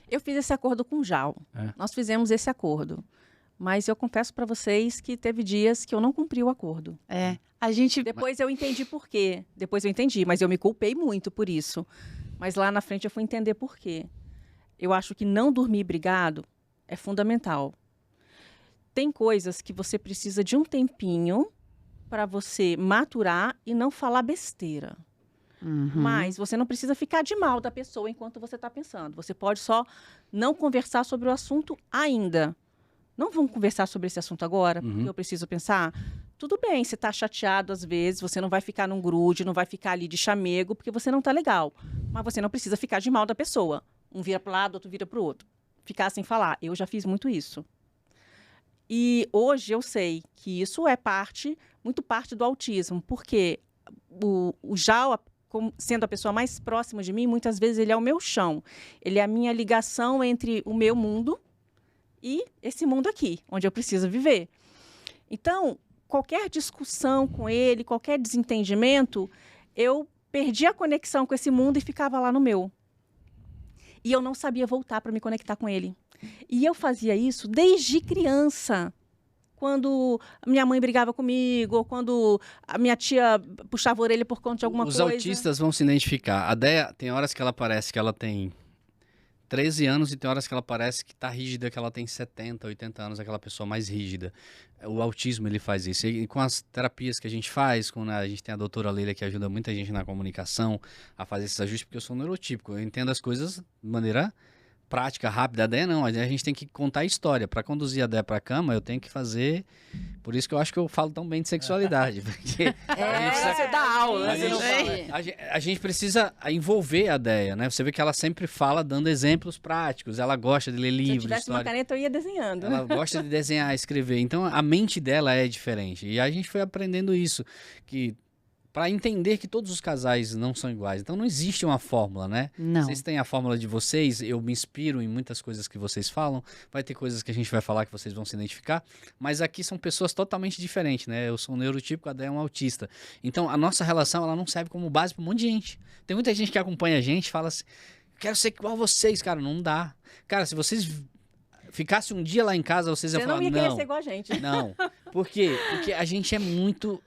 Eu fiz esse acordo com o Jal. É. Nós fizemos esse acordo. Mas eu confesso para vocês que teve dias que eu não cumpri o acordo. A gente... Depois eu entendi por quê. Depois eu entendi, mas eu me culpei muito por isso. Mas lá na frente eu fui entender por quê. Eu acho que não dormir brigado é fundamental. Tem coisas que você precisa de um tempinho para você maturar e não falar besteira. Uhum. Mas você não precisa ficar de mal da pessoa enquanto você está pensando. Você pode só não conversar sobre o assunto ainda. Não vamos conversar sobre esse assunto agora, porque eu preciso pensar. Tudo bem, você está chateado às vezes, você não vai ficar num grude, não vai ficar ali de chamego, porque você não está legal. Mas você não precisa ficar de mal da pessoa. Um vira para o lado, outro vira para o outro. Ficar sem falar. Eu já fiz muito isso. E hoje eu sei que isso é muito parte do autismo, porque o Jal, sendo a pessoa mais próxima de mim, muitas vezes ele é o meu chão. Ele é a minha ligação entre o meu mundo e esse mundo aqui, onde eu preciso viver. Então, qualquer discussão com ele, qualquer desentendimento, eu perdi a conexão com esse mundo e ficava lá no meu. E eu não sabia voltar para me conectar com ele. E eu fazia isso desde criança. Quando minha mãe brigava comigo, ou quando a minha tia puxava a orelha por conta de alguma Os coisa. autistas vão se identificar. A Déia, tem horas que ela parece que ela tem 13 anos e tem horas que ela parece que tá rígida, que ela tem 70, 80 anos, aquela pessoa mais rígida. O autismo, ele faz isso. E com as terapias que a gente faz, a gente tem a doutora Leila que ajuda muita gente na comunicação a fazer esses ajustes, porque eu sou neurotípico, eu entendo as coisas de maneira prática, rápida. A ideia não, a gente tem que contar a história. Para conduzir a ideia para a cama, eu tenho que fazer... Por isso que eu acho que eu falo tão bem de sexualidade. Porque Você dá aula, né? a gente precisa envolver a ideia, né? Você vê que ela sempre fala dando exemplos práticos. Ela gosta de ler Se eu livros, tivesse uma história. caneta, eu ia desenhando. Ela gosta de desenhar, escrever. Então, a mente dela é diferente. E a gente foi aprendendo isso, que para entender que todos os casais não são iguais. Então, não existe uma fórmula, né? Não. Vocês têm a fórmula de vocês, eu me inspiro em muitas coisas que vocês falam. Vai ter coisas que a gente vai falar que vocês vão se identificar. Mas aqui são pessoas totalmente diferentes, né? Eu sou um neurotípico, a Déia é um autista. Então, a nossa relação, ela não serve como base para um monte de gente. Tem muita gente que acompanha a gente e fala assim, quero ser igual a vocês. Cara, não dá. Cara, se vocês ficassem um dia lá em casa, vocês iam Você falar, não ia querer ser igual a gente. não. Por quê? Porque a gente é muito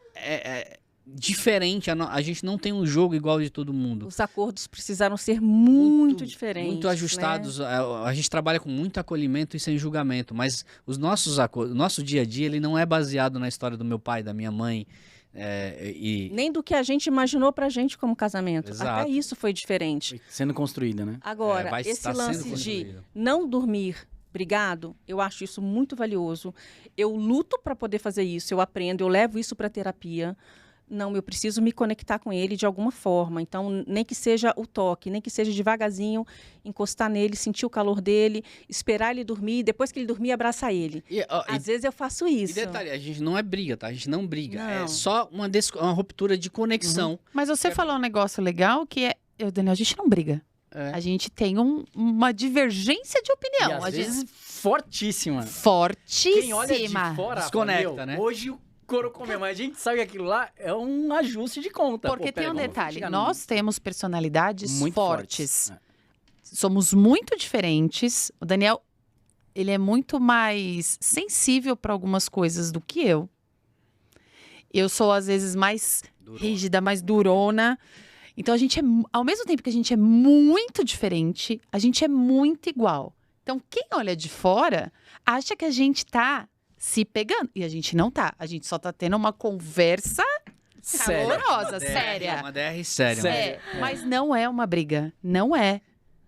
diferente. A gente não tem um jogo igual de todo mundo. Os acordos precisaram ser muito diferentes. Muito ajustados. Né? A gente trabalha com muito acolhimento e sem julgamento. Mas os nossos acordos, o nosso dia a dia, ele não é baseado na história do meu pai, da minha mãe. Nem do que a gente imaginou pra gente como casamento. Exato. Até isso foi diferente. Foi sendo construída, né? Agora, vai esse estar sendo lance de construído. não dormir brigado, eu acho isso muito valioso. Eu luto para poder fazer isso, eu aprendo, eu levo isso para terapia. Não, eu preciso me conectar com ele de alguma forma. Então, nem que seja o toque, nem que seja devagarzinho, encostar nele, sentir o calor dele, esperar ele dormir, depois que ele dormir, abraçar ele. Às vezes eu faço isso. E detalhe, a gente não é briga, tá? A gente não briga. Não. É só uma ruptura de conexão. Mas você falou um negócio legal que é... Daniel, a gente não briga. A gente tem uma divergência de opinião. E às A gente... vezes fortíssima. Fortíssima. Quem olha de fora, Desconecta, fala, né? Hoje o couro comeu, mas a gente sabe que aquilo lá é um ajuste de conta. Porque Pô, tem um vamos detalhe, chegar nós temos personalidades muito fortes. É. Somos muito diferentes. O Daniel, ele é muito mais sensível para algumas coisas do que eu. Eu sou, às vezes, mais rígida, mais durona. Então, a gente é, ao mesmo tempo que a gente é muito diferente, a gente é muito igual. Então, quem olha de fora acha que a gente tá se pegando. E a gente não tá. A gente só tá tendo uma conversa calorosa, séria. Uma DR séria. Sério. Mas não é uma briga. Não é.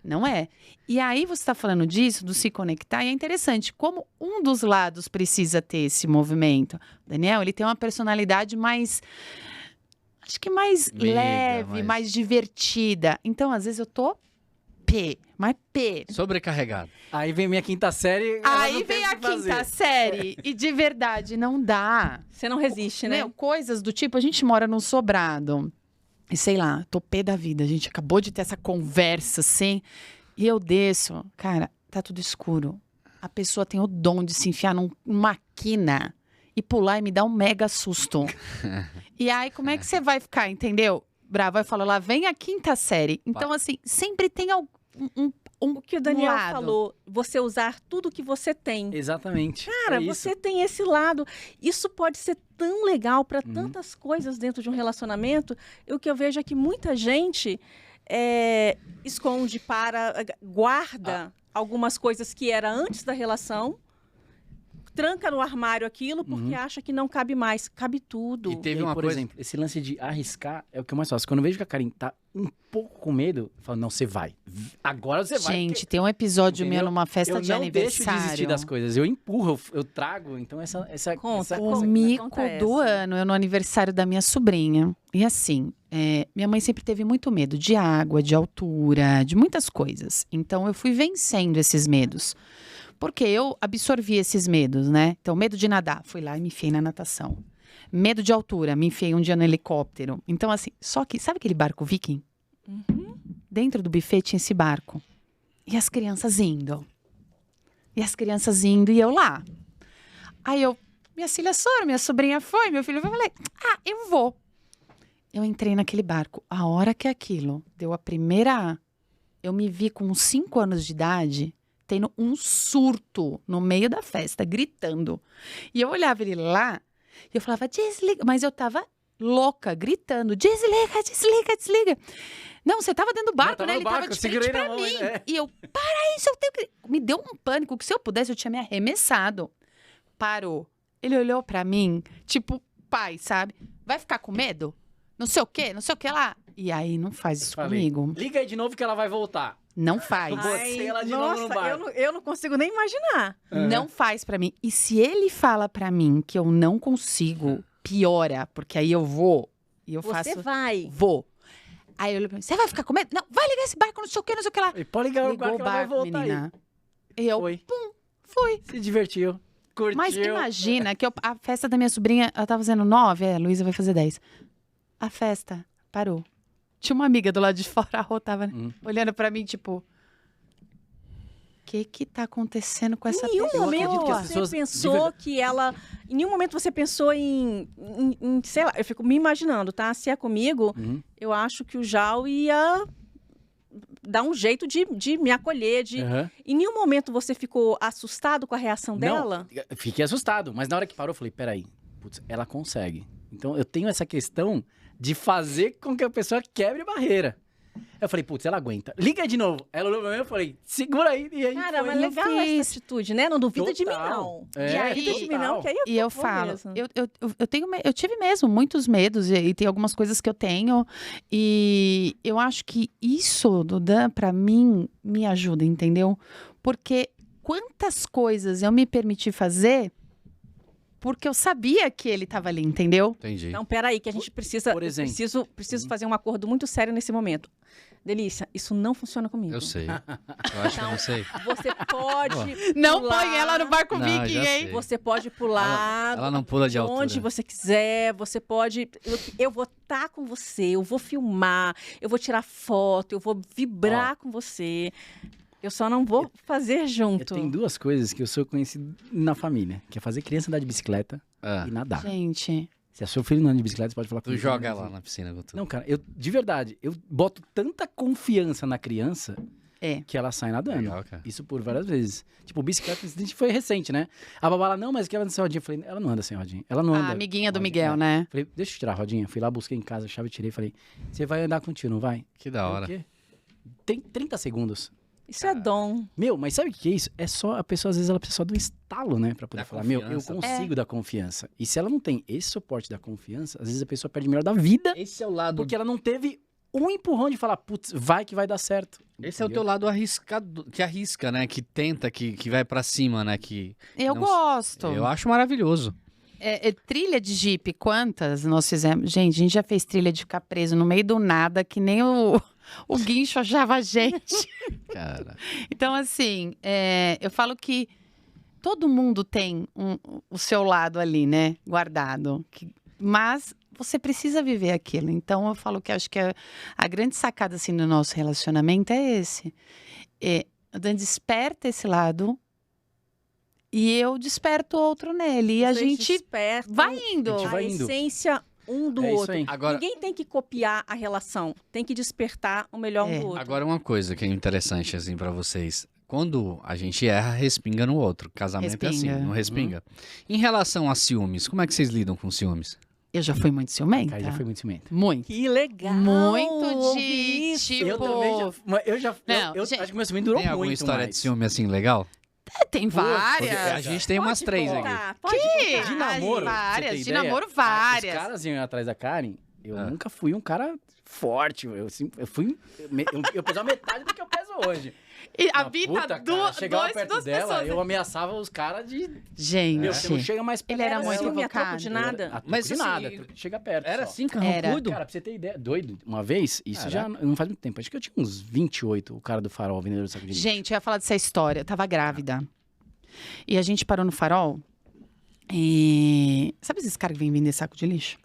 Não é. E aí você está falando disso, do se conectar, e é interessante como um dos lados precisa ter esse movimento. O Daniel, ele tem uma personalidade mais... Acho que mais Meiga, leve, mais divertida. Então, às vezes, eu tô mais P. Sobrecarregado. Aí vem minha quinta série. ela Aí não tem vem o a que fazer. quinta série. E de verdade, não dá. Você não resiste, né? Meu, coisas do tipo, a gente mora num sobrado. E sei lá, tô pé da vida. A gente acabou de ter essa conversa, assim. E eu desço. Cara, tá tudo escuro. A pessoa tem o dom de se enfiar numa quina e pular e me dar um mega susto. E aí, como é que você vai ficar, entendeu? Bravo, eu falo, lá vem a quinta série. Então, assim, sempre tem O que o Daniel lado. falou, você usar tudo que você tem. Exatamente. Cara, é isso. você tem esse lado. Isso pode ser tão legal para tantas coisas dentro de um relacionamento. E o que eu vejo é que muita gente esconde, guarda algumas coisas que era antes da relação, tranca no armário aquilo porque acha que não cabe mais. Cabe tudo. E teve E aí, uma por coisa... exemplo, esse lance de arriscar é o que eu mais faço. Quando eu vejo que a Karen tá um pouco com medo, eu falo, não, você vai. Agora você vai. Gente, tem um episódio meu Entendeu? numa festa de eu não aniversário. deixo de desistir das coisas. Eu empurro, eu trago. Então, essa Conta, essa- O Conta mico essa. do ano, eu no aniversário da minha sobrinha. E assim, minha mãe sempre teve muito medo de água, de altura, de muitas coisas. Então, eu fui vencendo esses medos. Porque eu absorvi esses medos, né? Então, medo de nadar, fui lá e me enfiei na natação. Medo de altura, me enfiei um dia no helicóptero. Então, assim, só que, sabe aquele barco viking? Dentro do buffet tinha esse barco. E as crianças indo. E eu lá. Aí minha filha foram, minha sobrinha foi, meu filho foi, eu falei, eu vou. Eu entrei naquele barco. A hora que aquilo deu a primeira... Eu me vi com uns 5 anos de idade, tendo um surto no meio da festa, gritando. E eu olhava ele lá, e eu falava, desliga. Mas eu tava louca, gritando, desliga, desliga, desliga. Não, você tava dentro do barco, tava né? no Ele barco, tava de segurei frente na pra mão, mim. é. E eu, para isso, eu tenho que... Me deu um pânico, que se eu pudesse, eu tinha me arremessado. Parou. Ele olhou pra mim, tipo, pai, sabe? Vai ficar com medo? Não sei o quê lá. E aí, não faz isso Falei, comigo. liga aí de novo que ela vai voltar. Não faz. Botei ela de novo no nossa, barco. eu não consigo nem imaginar. Não faz pra mim. E se ele fala pra mim que eu não consigo, piora, porque aí eu vou e eu Você faço. vai. Vou. Aí eu olho pra mim, você vai ficar com medo? Não, vai ligar esse barco, não sei o que, não sei o que lá. E pode ligar o Ligou barco o que ela vai barco, voltar menina. E eu, Foi. fui. Se divertiu. Curtiu. Mas imagina que a festa da minha sobrinha, ela tava fazendo 9, a Luísa vai fazer 10. A festa parou. Tinha uma amiga do lado de fora, a Rô tava olhando pra mim, tipo... O que tá acontecendo com essa Em nenhum pessoa? momento acredito que as você pessoas pensou que ela... Em nenhum momento você pensou em, sei lá, eu fico me imaginando, tá? Se é comigo, eu acho que o Jal ia dar um jeito de me acolher, Aham. Em nenhum momento você ficou assustado com a reação Não, dela? fiquei assustado. Mas na hora que parou, eu falei, peraí. Putz, ela consegue. Então, eu tenho essa questão de fazer com que a pessoa quebre barreira. Eu falei, putz, ela aguenta. Liga de novo. Ela olhou pra mim e eu falei, segura aí. E aí Cara, foi. mas legal fiz. essa atitude, né? Não duvida de mim, Total. não. É, E aí- Duvida de mim, não, que aí E eu vou falo, mesmo. eu tive mesmo muitos medos, e tem algumas coisas que eu tenho, e eu acho que isso do Dan, pra mim, me ajuda, entendeu? Porque quantas coisas eu me permiti fazer porque eu sabia que ele tava ali, entendeu? Entendi. Não, peraí, que a gente precisa. Por exemplo. Preciso fazer um acordo muito sério nesse momento. Delícia, isso não funciona comigo. Eu sei. Eu acho que eu não sei. Você pode. Não pular, põe ela no barco Não, viking, já hein? sei. Você pode pular. Ela não pula de altura. Onde você quiser, você pode. Eu vou estar com você, eu vou filmar, eu vou tirar foto, eu vou vibrar com você. Eu só não vou fazer junto. Tem duas coisas que eu sou conhecido na família. Que é fazer criança andar de bicicleta Ah, e nadar. Gente, Se a seu filho não anda de bicicleta, você pode falar tu comigo. joga ela na piscina com tu. Não, cara, de verdade, eu boto tanta confiança na criança que ela sai nadando. Legal, cara. Isso por várias vezes. Tipo, bicicleta, incidente foi recente, né? A babá lá, não, mas que ela anda sem rodinha. Eu falei, ela não anda sem rodinha. Ela não anda. a amiguinha do rodinha. Miguel, né? Falei, deixa eu tirar a rodinha. Fui lá, busquei em casa, a chave, tirei. Falei, você vai andar com o tio, não vai? Que da O hora. quê? Tem 30 segundos. Isso é dom. Meu, mas sabe o que é isso? É só, a pessoa às vezes ela precisa só do estalo, né? Pra poder Da falar, meu, eu confiança. consigo dar confiança. E se ela não tem esse suporte da confiança, às vezes a pessoa perde o melhor da vida, Esse é o lado. porque ela não teve um empurrão de falar, putz, vai que vai dar certo. Esse é o Entendeu? teu lado arriscado, que arrisca, né? Que tenta, que vai pra cima, né? Que Eu Não- gosto. eu acho maravilhoso. Trilha de Jeep, quantas nós fizemos? Gente, a gente já fez trilha de ficar preso no meio do nada, que nem o guincho achava a gente. Cara. Então, assim, eu falo que todo mundo tem o seu lado ali, né? Guardado. Mas você precisa viver aquilo. Então, eu falo que acho que a grande sacada, assim, do nosso relacionamento é esse. O Dan desperta esse lado e eu desperto outro nele. E a Vocês gente despertam vai indo. A gente a vai indo. essência um do É isso outro. aí. Agora, Ninguém tem que copiar a relação. Tem que despertar o melhor um do outro. agora uma coisa que é interessante, assim, pra vocês. Quando a gente erra, respinga no outro. Casamento é Respinga. assim, não respinga. Em relação a ciúmes, como é que vocês lidam com ciúmes? Eu já fui muito ciumenta. Cara, já foi muito cimento. Muito. Que legal! Muito de, ouvir isso. tipo... Eu também já. Mas eu já. Não, eu gente, acho que meu ciúme durou Tem alguma muito história mais. de ciúme assim legal? Tem Porque a várias. gente tem umas Pode três aqui. contar, pode Que? contar. De namoro. Várias, pra você ter de ideia, namoro, Os várias. caras iam atrás da Karen. Eu Ah. nunca fui um cara forte. Eu fui. Eu pesava metade do que eu peso hoje. E Mas, habita puta, cara, chegava perto duas dela, pessoas. eu ameaçava os caras de. Gente, Meu, você não chega mais perto. ele era dela. muito ciúme a troco invocado. de nada. A troco Mas de assim, nada, chega perto. Era só. assim, Era. carrancudo? Cara, pra você ter ideia, doido, uma vez, isso Caraca. já não faz muito tempo, acho que eu tinha uns 28, o cara do farol, vendedor do saco de lixo. Gente, eu ia falar dessa história. Eu tava grávida. E a gente parou no farol. E. Sabe esses caras que vêm vender saco de lixo?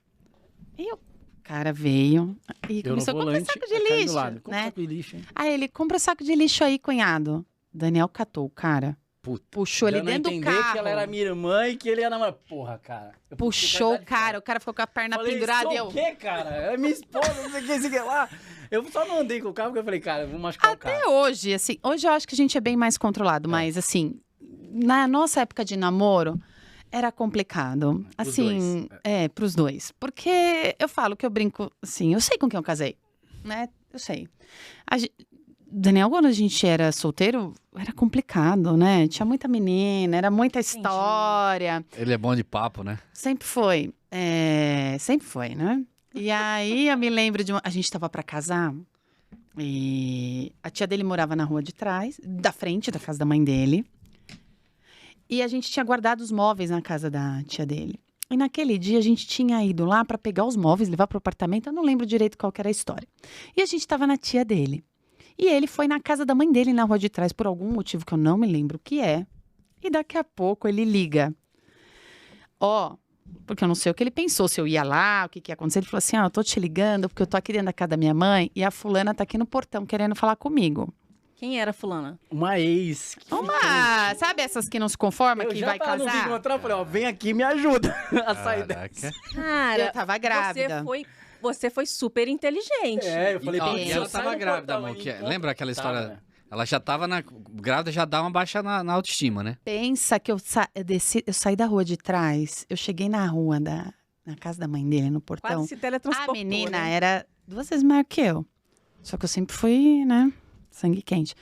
E o cara veio e Eu no começou a comprar volante, saco de a Karen do lixo. lado, compra Né? saco de lixo, hein? Aí ele, compra saco de lixo aí, cunhado. Daniel catou o cara. Puta. Puxou ele Dando a dentro do entender carro. que ela era minha irmã e que ele ia namorar. Porra, cara. Eu Puxou fiquei o cara. O cara ficou com a perna Falei, pendurada sou e eu. o quê, cara? É minha esposa, não sei o que, não sei o que lá. Eu só não andei com o carro porque eu falei, cara, eu vou machucar o Até cara. hoje, assim, hoje eu acho que a gente é bem mais controlado, mas assim, na nossa época de namoro, Era complicado. Assim, pros dois. Porque eu falo que eu brinco, assim, eu sei com quem eu casei, né? Eu sei. Daniel, quando a gente era solteiro, era complicado, né? Tinha muita menina, era muita história. Ele é bom de papo, né? Sempre foi. Sempre foi, né? E aí eu me lembro de a gente tava pra casar e a tia dele morava na rua de trás, da frente da casa da mãe dele. E a gente tinha guardado os móveis na casa da tia dele. E naquele dia a gente tinha ido lá pra pegar os móveis, levar pro apartamento. Eu não lembro direito qual que era a história. E a gente tava na tia dele. E ele foi na casa da mãe dele na rua de trás por algum motivo que eu não me lembro o que é. E daqui a pouco ele liga. Porque eu não sei o que ele pensou, se eu ia lá, o que ia acontecer. Ele falou assim, eu tô te ligando porque eu tô aqui dentro da casa da minha mãe e a fulana tá aqui no portão querendo falar comigo. Quem era a fulana? Uma ex. Sabe essas que não se conforma, que vai casar? Eu encontrar, eu falei, vem aqui e me ajuda a sair dessa. Cara, eu tava grávida. Você foi super inteligente. Eu falei, E ela tava grávida, amor. Lembra aquela história? Ela já tava grávida, já dá uma baixa na autoestima, né? Pensa que eu saí da rua de trás, eu cheguei na rua na casa da mãe dele, no portão. Quase se teletransportou, a menina né? era 2 vezes maior que eu. Só que eu sempre fui, né, sangue quente.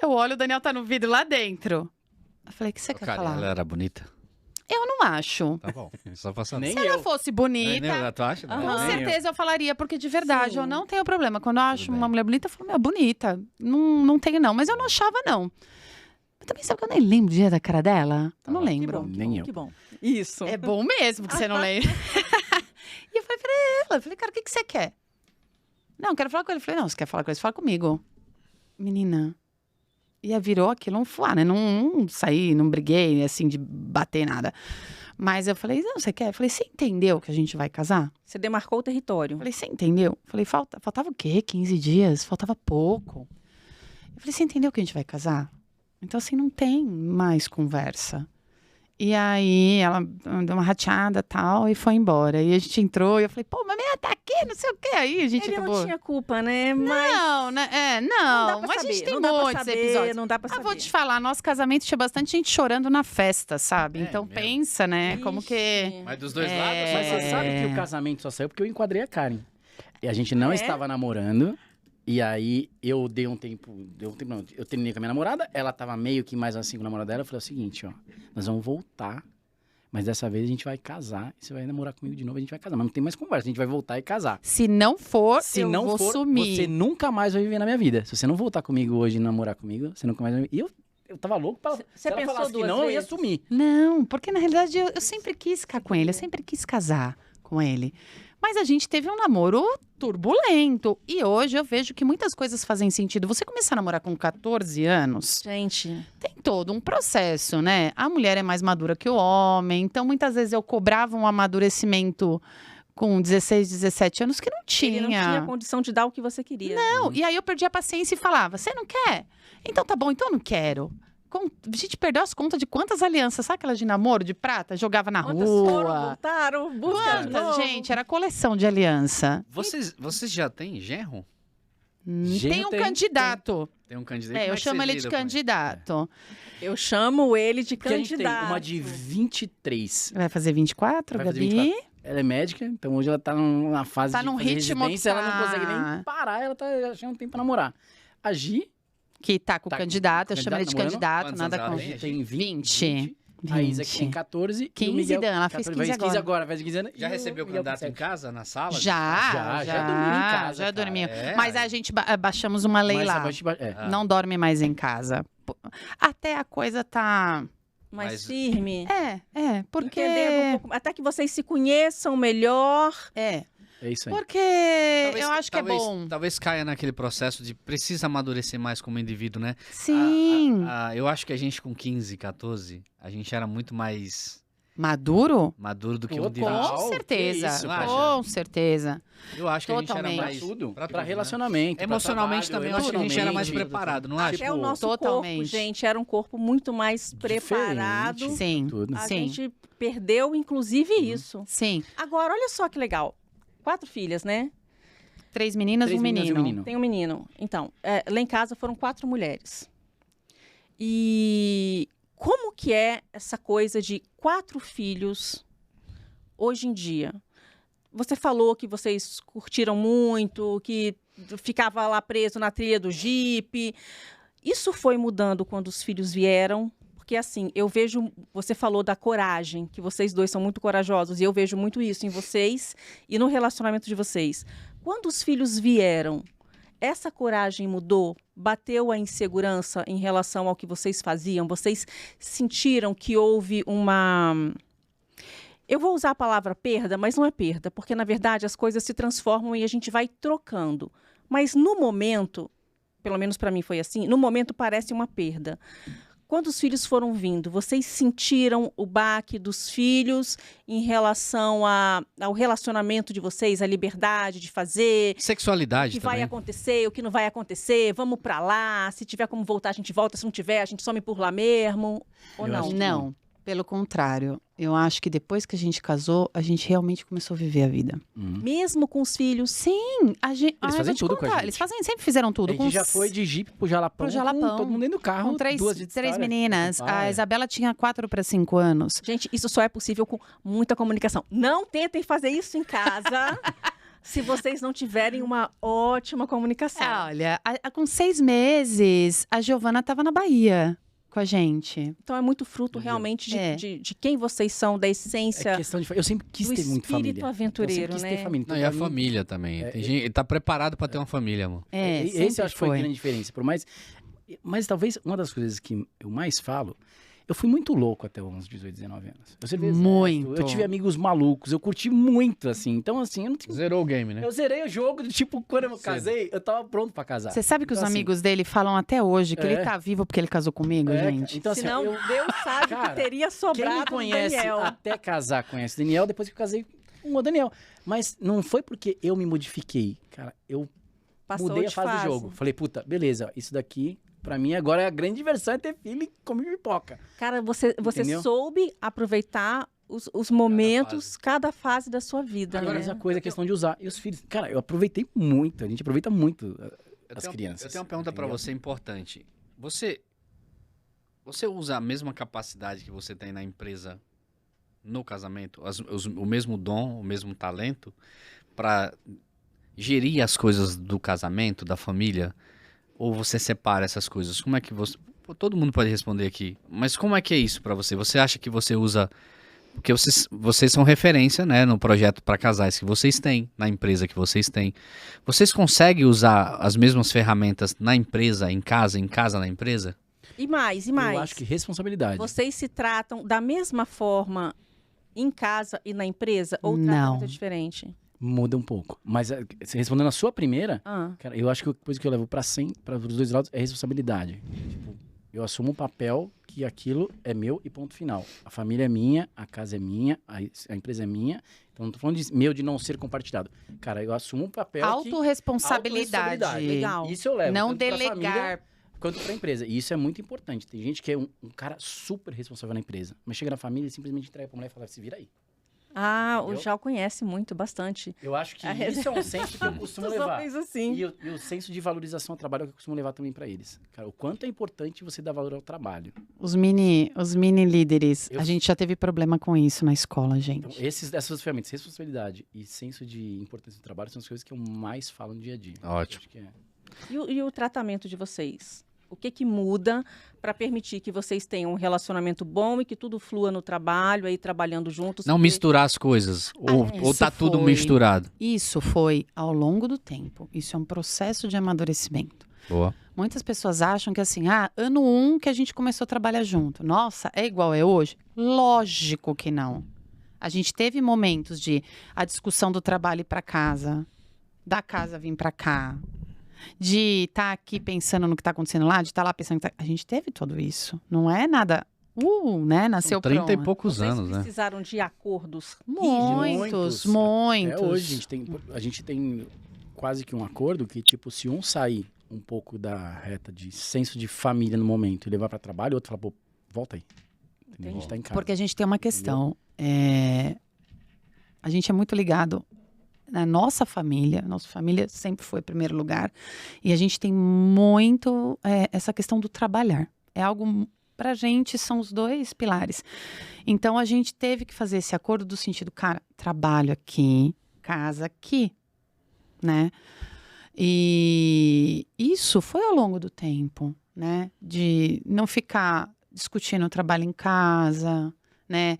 Eu olho, o Daniel tá no vidro lá dentro. Eu falei, o que você quer falar? Ela era bonita? Eu não acho. Tá bom, só passando. Se ela fosse bonita, Tu acha? com certeza eu falaria, porque de verdade Sim. eu não tenho problema. Quando eu acho uma mulher bonita, eu falo, bonita. Não tenho não, mas eu não achava não. Mas também sabe que eu nem lembro o dia da cara dela? Eu não lembro. Que bom. Isso. É bom mesmo que você não lembra. E eu falei pra ela, cara, o que você quer? Não, eu quero falar com ele. Eu falei, não, você quer falar com ele? Fala comigo. Menina. E virou aquilo um fuá, né? Não saí, não briguei, assim, de bater nada. Mas eu falei, não, você quer? Eu falei, você entendeu que a gente vai casar? Você demarcou o território. Eu falei, você entendeu? Eu falei, faltava o quê? 15 dias? Faltava pouco. Eu falei, você entendeu que a gente vai casar? Então, assim, não tem mais conversa. E aí, ela deu uma rateada e tal, e foi embora. E a gente entrou, e eu falei, pô, mas a menina tá aqui, não sei o quê. Aí a gente Ele acabou... não tinha culpa, né? Mas Não, né? não dá Não, pra mas saber, a gente tem não dá pra muitos saber, episódios. não dá pra saber. Vou te falar, nosso casamento tinha bastante gente chorando na festa, sabe? É Então mesmo? pensa, né? Como que... Ixi. Mas dos dois É. lados, Mas você sabe que o casamento só saiu porque eu enquadrei a Karen. E a gente não É? estava namorando. E aí eu dei um tempo, não, eu terminei com a minha namorada, ela tava meio que mais assim com o namorado dela. Eu falei o seguinte, nós vamos voltar, mas dessa vez a gente vai casar. E você vai namorar comigo de novo, a gente vai casar. Mas não tem mais conversa, a gente vai voltar e casar. Se não for, Se eu não vou for, sumir. você nunca mais vai viver na minha vida. Se você não voltar comigo hoje e namorar comigo, você nunca mais vai viver. E eu tava louco pra... Você se ela pensou falasse que duas não, eu ia vezes? sumir. Não, porque na realidade eu sempre quis ficar com ele, eu sempre quis casar com ele. Mas a gente teve um namoro turbulento. E hoje eu vejo que muitas coisas fazem sentido. Você começar a namorar com 14 anos, Gente, tem todo um processo, né? A mulher é mais madura que o homem. Então, muitas vezes eu cobrava um amadurecimento com 16, 17 anos que não tinha. ele não tinha condição de dar o que você queria. Não, e aí eu perdi a paciência e falava, você não quer? Então tá bom, então eu não quero. A gente perdeu as contas de quantas alianças, sabe aquelas de namoro, de prata? Jogava na Quantas foram, rua. voltaram, busca de Quantas, novo. gente? Era coleção de aliança. Vocês já têm genro? Tem um candidato. Tem um candidato? É, Como eu que chamo vocês ele de lidam com ele? candidato. Eu chamo ele de Porque a gente tem candidato. uma de 23. Vai fazer 24, Vai fazer Gabi? 24. Ela é médica, então hoje ela tá numa fase Tá de num fazer ritmo residência, que ela não tá- consegue nem parar, ela tá achando tempo pra namorar. A Gi Que tá com o Tá com candidato, eu candidato, chamo ele de namorando? candidato, Quantos nada anos ela com... tem? tem 20. A Isa que tem 14 e 15 o Miguel, anos, ela fez 14, 15 faz 15 agora. faz 15 anos. Já e recebeu o Miguel candidato com em 7. casa, na sala? Já dormi em casa, Já cara. dormi. É, Mas aí. a gente baixamos uma lei Mas lá. Ah. Não dorme mais em casa. Até a coisa tá... Mais Mas- firme. Porque... Entendendo um pouco, até que vocês se conheçam melhor. É, É isso aí. porque eu acho que é bom. Talvez caia naquele processo de precisa amadurecer mais como indivíduo, né? Sim. Eu acho que a gente com 15, 14, a gente era muito mais Maduro? maduro do que o Pô, indivíduo. Total, Com que certeza. isso, acha? Com certeza. Eu acho que a gente era Totalmente. mais... Tudo. pra Pra tudo, né? relacionamento. pra Emocionalmente trabalho, também, eu acho que a gente era mais emocionalmente. preparado, não acha? Até o nosso totalmente. corpo, gente, era um corpo muito mais preparado. Sim. Tudo. A Sim. gente perdeu, inclusive, isso. Sim. Agora, olha só que legal. 4 filhas, né? 3 meninas, 3 um meninas e um menino. menino. Tem um menino. Então, lá em casa foram 4 mulheres. E Como que é essa coisa de 4 filhos hoje em dia? Você falou que vocês curtiram muito, que ficava lá preso na trilha do Jeep. Isso foi mudando quando os filhos vieram? Porque, assim, eu vejo... Você falou da coragem, que vocês dois são muito corajosos, e eu vejo muito isso em vocês e no relacionamento de vocês. Quando os filhos vieram, essa coragem mudou? Bateu a insegurança em relação ao que vocês faziam? Vocês sentiram que houve uma... Eu vou usar a palavra perda, mas não é perda, porque, na verdade, as coisas se transformam e a gente vai trocando. Mas, no momento, pelo menos para mim foi assim, no momento parece uma perda. Quando os filhos foram vindo, vocês sentiram o baque dos filhos em relação ao relacionamento de vocês, a liberdade de fazer? Sexualidade O que também. vai acontecer, o que não vai acontecer, vamos para lá, se tiver como voltar, a gente volta, se não tiver, a gente some por lá mesmo, ou Eu não? acho que Não, pelo contrário. Eu acho que depois que a gente casou, a gente realmente começou a viver a vida. Mesmo com os filhos? Sim, a gente. Eles fazem tudo com a gente. Eles sempre fizeram tudo. A gente já foi de Jeep pro Jalapão, Pro Jalapão. com todo mundo dentro do carro, com três 2 de história. meninas. Com A pai. Isabela tinha 4 para 5 anos. Gente, isso só é possível com muita comunicação. Não tentem fazer isso em casa se vocês não tiverem uma ótima comunicação. Olha, com 6 meses, a Giovana estava na Bahia com a gente. Então é muito fruto Entendeu? realmente de, É. de quem vocês são, da essência É questão de... Eu sempre quis do ter muito família. espírito aventureiro, eu sempre quis né? ter família. Então, Não, e a pra mim, família também. Tem gente, ele tá preparado pra ter uma família, amor. Esse sempre eu acho que foi a grande diferença. Por mais... Mas talvez uma das coisas que eu mais falo... Eu fui muito louco até uns 18, 19 anos. Eu servi exército, Muito. Eu tive amigos malucos, eu curti muito, assim. Então, assim, eu não tinha... Zerou o game, né? Eu zerei o jogo, tipo, quando eu casei, eu tava pronto pra casar. Você sabe que os Então, assim, amigos dele falam até hoje que É. ele tá vivo porque ele casou comigo, gente? Então, assim, Senão, eu... Deus sabe Cara, que teria Quem sobrado me o conhece Daniel. até casar conhece o Daniel, depois que eu casei com o Daniel. Mas não foi porque eu me modifiquei, cara. Eu Passou mudei a de fase do jogo. Falei, puta, beleza, isso daqui, pra mim, agora é a grande diversão é ter filho e comer pipoca. Cara, você Entendeu? soube aproveitar os momentos, cada fase da sua vida, Agora, né? essa coisa é questão de usar. E os filhos, cara, eu aproveitei muito, a gente aproveita muito as crianças. Eu tenho uma pergunta pra entendeu? você importante. Você usa a mesma capacidade que você tem na empresa no casamento? O mesmo dom, o mesmo talento pra gerir as coisas do casamento, da família? Ou você separa essas coisas? Como é que você... Pô, todo mundo pode responder aqui. Mas como é que é isso pra você? Você acha que você usa... Porque vocês são referência, né, no projeto para casais que vocês têm, na empresa que vocês têm. Vocês conseguem usar as mesmas ferramentas na empresa, em casa na empresa? E mais, e mais. Eu acho que responsabilidade. Vocês se tratam da mesma forma em casa e na empresa? Ou o Não. tratamento é diferente? Muda um pouco. Mas respondendo a sua primeira, Ah, cara, eu acho que a coisa que eu levo para os dois lados é responsabilidade. Tipo, eu assumo um papel que aquilo é meu e ponto final. A família é minha, a casa é minha, a empresa é minha. Então, não tô falando de meu de não ser compartilhado. Cara, eu assumo um papel Autorresponsabilidade. Legal. Isso eu levo. Não tanto pra família delegar. quanto pra empresa. E isso é muito importante. Tem gente que é um cara super responsável na empresa, mas chega na família e simplesmente entrega pra mulher e fala, se vira aí. o Entendeu? Jal conhece muito, bastante. Eu acho que A isso é um senso que eu costumo Os levar. homens assim. E o senso de valorização ao trabalho é o que eu costumo levar também pra eles. Cara, o quanto é importante você dar valor ao trabalho. Os mini líderes, Eu- a gente já teve problema com isso na escola, Então, gente. essas ferramentas, responsabilidade e senso de importância do trabalho são as coisas que eu mais falo no dia a dia. Ótimo. Acho que é. E o tratamento de vocês? O que muda para permitir que vocês tenham um relacionamento bom e que tudo flua no trabalho, aí trabalhando juntos? Não porque- misturar as coisas. Ou isso tá tudo foi. misturado. Isso foi ao longo do tempo. Isso é um processo de amadurecimento. Boa. Muitas pessoas acham que assim, ano 1 que a gente começou a trabalhar junto. Nossa, é igual é hoje? Lógico que não. A gente teve momentos de a discussão do trabalho ir para casa, da casa vir para cá, de estar aqui pensando no que está acontecendo lá, de estar lá pensando que a gente teve tudo isso. Não é nada, né? Nasceu São 30 e pronto. poucos Vocês anos, né? precisaram de acordos Muitos. Até hoje a gente tem quase que um acordo que, tipo, se um sair um pouco da reta de senso de família no momento e levar para trabalho, o outro fala, pô, volta aí. Entendeu? A gente tá em casa. Porque a gente tem uma questão. A gente é muito ligado na nossa família. Nossa família sempre foi primeiro lugar. E a gente tem muito essa questão do trabalhar. É algo pra gente são os dois pilares. Então a gente teve que fazer esse acordo do sentido, cara, trabalho aqui, casa aqui, né? E isso foi ao longo do tempo, né? De não ficar discutindo o trabalho em casa, né?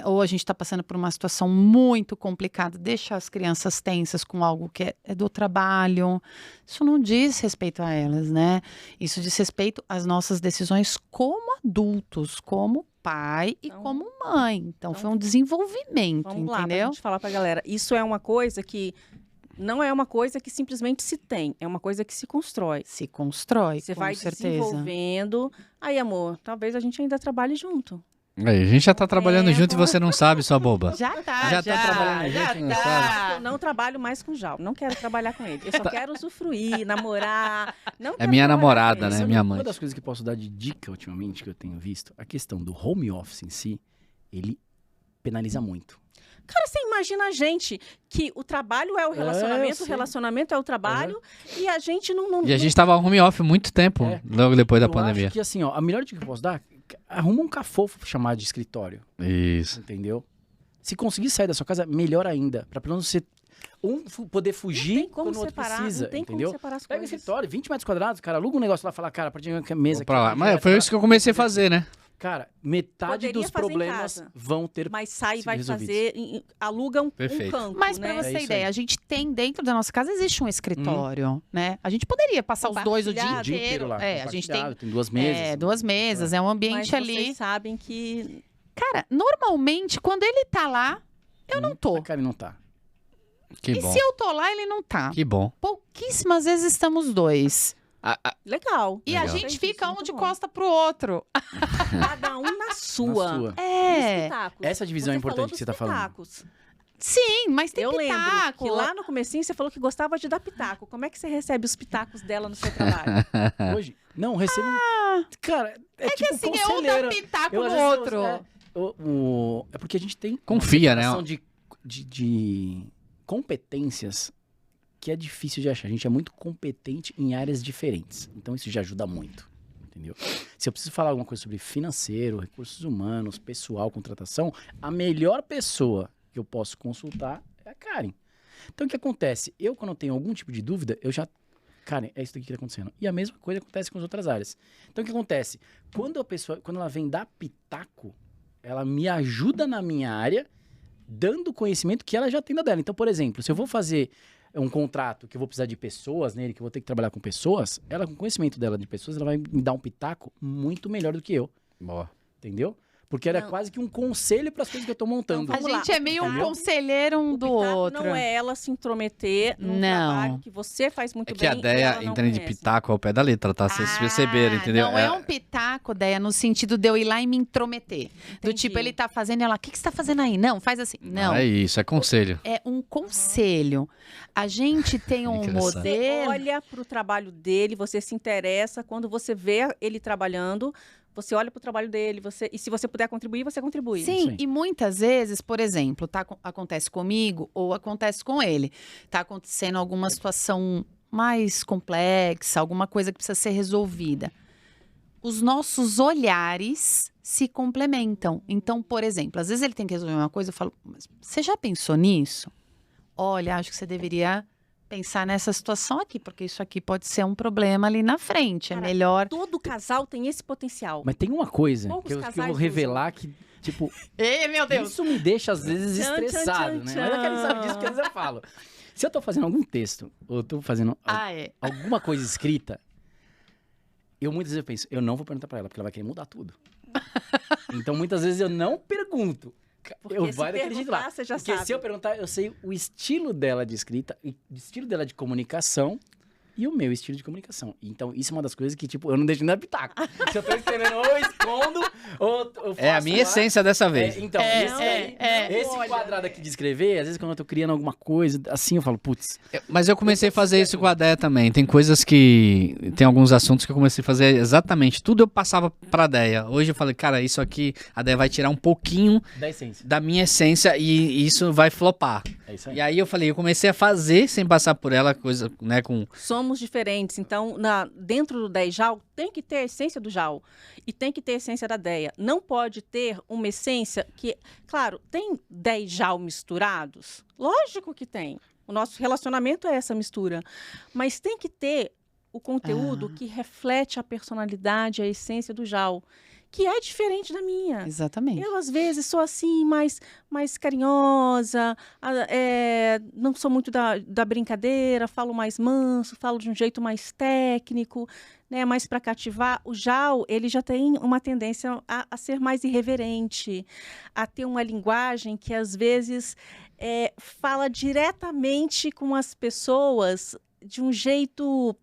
Ou a gente está passando por uma situação muito complicada, deixa as crianças tensas com algo que é do trabalho. Isso não diz respeito a elas, né? Isso diz respeito às nossas decisões como adultos, como pai e como mãe. Então foi um desenvolvimento, Vamos lá, pra entendeu? gente falar pra galera. Isso é uma coisa que não é uma coisa que simplesmente se tem, é uma coisa que se constrói. Se constrói, Você com vai certeza. desenvolvendo. Aí, amor, talvez a gente ainda trabalhe junto. Aí, a gente já tá trabalhando junto e você não sabe, sua boba. Já tá, Já tá trabalhando já junto, não tá. Eu não trabalho mais com o Jal, não quero trabalhar com ele. Eu só quero usufruir, namorar. Não É quero minha trabalhar namorada, com ele. né? Sabe Minha Uma mãe. das coisas que posso dar de dica ultimamente, que eu tenho visto, a questão do home office em si, ele penaliza muito. Cara, você imagina a gente que o trabalho é o relacionamento, o sei. relacionamento é o trabalho, e a gente não... E a gente tava home office muito tempo, É. logo depois da Eu pandemia. acho que assim, ó, a melhor dica que eu posso dar, arruma um cafofo chamado de escritório, Isso. entendeu? Se conseguir sair da sua casa, melhor ainda, pra pelo menos você poder Não fugir tem como quando o outro separar, precisa, não tem entendeu? como separar as Pega o coisas. escritório, 20 metros quadrados, cara, aluga um negócio lá, fala, cara, a partir da mesa Vou pra lá. aqui, Mas foi isso que eu comecei a fazer, né? Cara, metade Poderia dos fazer em problemas casa. vão ter Mas sai e vai resolvidos. fazer, aluga um Perfeito. canto, Mas pra né? você É ter isso ideia, aí. a gente tem dentro da nossa casa, existe um escritório, né? A gente poderia passar os dois o dia Compartilhado. o dia inteiro. inteiro lá. É, a gente tem compartilhado, tem duas mesas. duas mesas, é um Mas ambiente ali. vocês sabem que... Cara, normalmente, quando ele tá lá, eu não tô. A Karen não tá. Que E bom. se eu tô lá, ele não tá. Que bom. Pouquíssimas vezes estamos dois. Legal. E a Legal. gente Isso, fica um muito de bom. costa pro outro. Cada um na sua. Na sua. É. Espetáculos. Essa divisão é Você falou importante dos que você tá falando. pitacos. Sim, mas tem Eu lembro pitaco. que lá no comecinho você falou que gostava de dar pitaco. Como é que você recebe os pitacos dela no seu trabalho? Hoje, não, recebo... Cara, é Que tipo assim, é um dá conselheiro. pitaco Eu, no às vezes, outro. É porque a gente tem Confia, né? uma separação de competências que é difícil de achar. A gente é muito competente em áreas diferentes. Então isso já ajuda muito, entendeu? Se eu preciso falar alguma coisa sobre financeiro, recursos humanos, pessoal, contratação, a melhor pessoa que eu posso consultar é a Karen. Então o que acontece? Eu, quando eu tenho algum tipo de dúvida, eu já... Karen, é isso daqui que está acontecendo. E a mesma coisa acontece com as outras áreas. Então o que acontece? Quando ela vem dar pitaco, ela me ajuda na minha área, dando o conhecimento que ela já tem da dela. Então, por exemplo, se eu vou fazer um contrato que eu vou precisar de pessoas nele, que eu vou ter que trabalhar com pessoas, ela, com o conhecimento dela de pessoas, ela vai me dar um pitaco muito melhor do que eu. Boa. Entendeu? Porque era Não. quase que um conselho para as coisas que eu tô montando. Então, A Vamos lá. gente é meio um Entendeu? conselheiro um O do pitaco outro. não é ela se intrometer num Não. trabalho que você faz muito É que bem a e ideia ela não entende de conhece. pitaco ao pé da letra, tá? Vocês perceberam, entendeu? Não é um pitaco, Deia, no sentido de eu ir lá e me intrometer. Do Entendi. tipo, ele tá fazendo, ela, o que você tá fazendo aí? Não, faz assim. Não, É isso, é conselho. é um conselho. A gente tem um Engraçado. Você modelo... olha para o trabalho dele, você se interessa. Quando você vê ele trabalhando, você olha para o trabalho dele. E se você puder contribuir, você contribui. Sim, Sim. e muitas vezes, por exemplo, acontece comigo ou acontece com ele. Tá acontecendo alguma situação mais complexa, alguma coisa que precisa ser resolvida. Os nossos olhares se complementam. Então, por exemplo, às vezes ele tem que resolver uma coisa, eu falo, mas você já pensou nisso? Olha, acho que você deveria pensar nessa situação aqui, porque isso aqui pode ser um problema ali na frente. É Cara, melhor... Todo casal tem esse potencial. Mas tem uma coisa Poucos que eu casais vou revelar que, tipo, Ei, meu Deus! isso me deixa às vezes Tchan, tchan, estressado, tchan, né? Mas a Karen sabe disso que às vezes eu falo. Se eu tô fazendo algum texto, ou eu tô fazendo Ah, é. alguma coisa escrita, muitas vezes eu penso, eu não vou perguntar pra ela, porque ela vai querer mudar tudo. Então, muitas vezes eu não pergunto. Porque Eu se vou daquele jeito lá. perguntar, você já Porque sabe. se eu perguntar, eu sei o estilo dela de escrita, o estilo dela de comunicação e o meu estilo de comunicação. Então, isso é uma das coisas que, tipo, eu não deixo nem dar pitaco. Se eu tô escrevendo, ou eu escondo, ou eu faço É a minha lá. essência dessa vez. Então, esse Olha, quadrado aqui de escrever, às vezes quando eu tô criando alguma coisa, assim, eu falo, putz, Mas eu comecei a fazer isso com a Déia também. Tem coisas que... Tem alguns assuntos que eu comecei a fazer exatamente. Tudo eu passava pra Déia. Hoje eu falei, cara, isso aqui, a Déia vai tirar um pouquinho da essência. da minha essência e isso vai flopar. É isso aí. E aí eu falei, eu comecei a fazer sem passar por ela, coisa, né, com... Somos diferentes. Então, dentro do 10 JAL, tem que ter a essência do Jal e tem que ter a essência da Deia. Não pode ter uma essência que... Claro, tem 10 Jal misturados? Lógico que tem. O nosso relacionamento é essa mistura. Mas tem que ter o conteúdo que reflete a personalidade, a essência do Jal, que é diferente da minha. Exatamente. Eu, às vezes, sou assim, mais carinhosa, não sou muito da brincadeira, falo mais manso, falo de um jeito mais técnico, né, mais para cativar. O Jal, ele já tem uma tendência a ser mais irreverente, a ter uma linguagem que, às vezes, fala diretamente com as pessoas de um jeito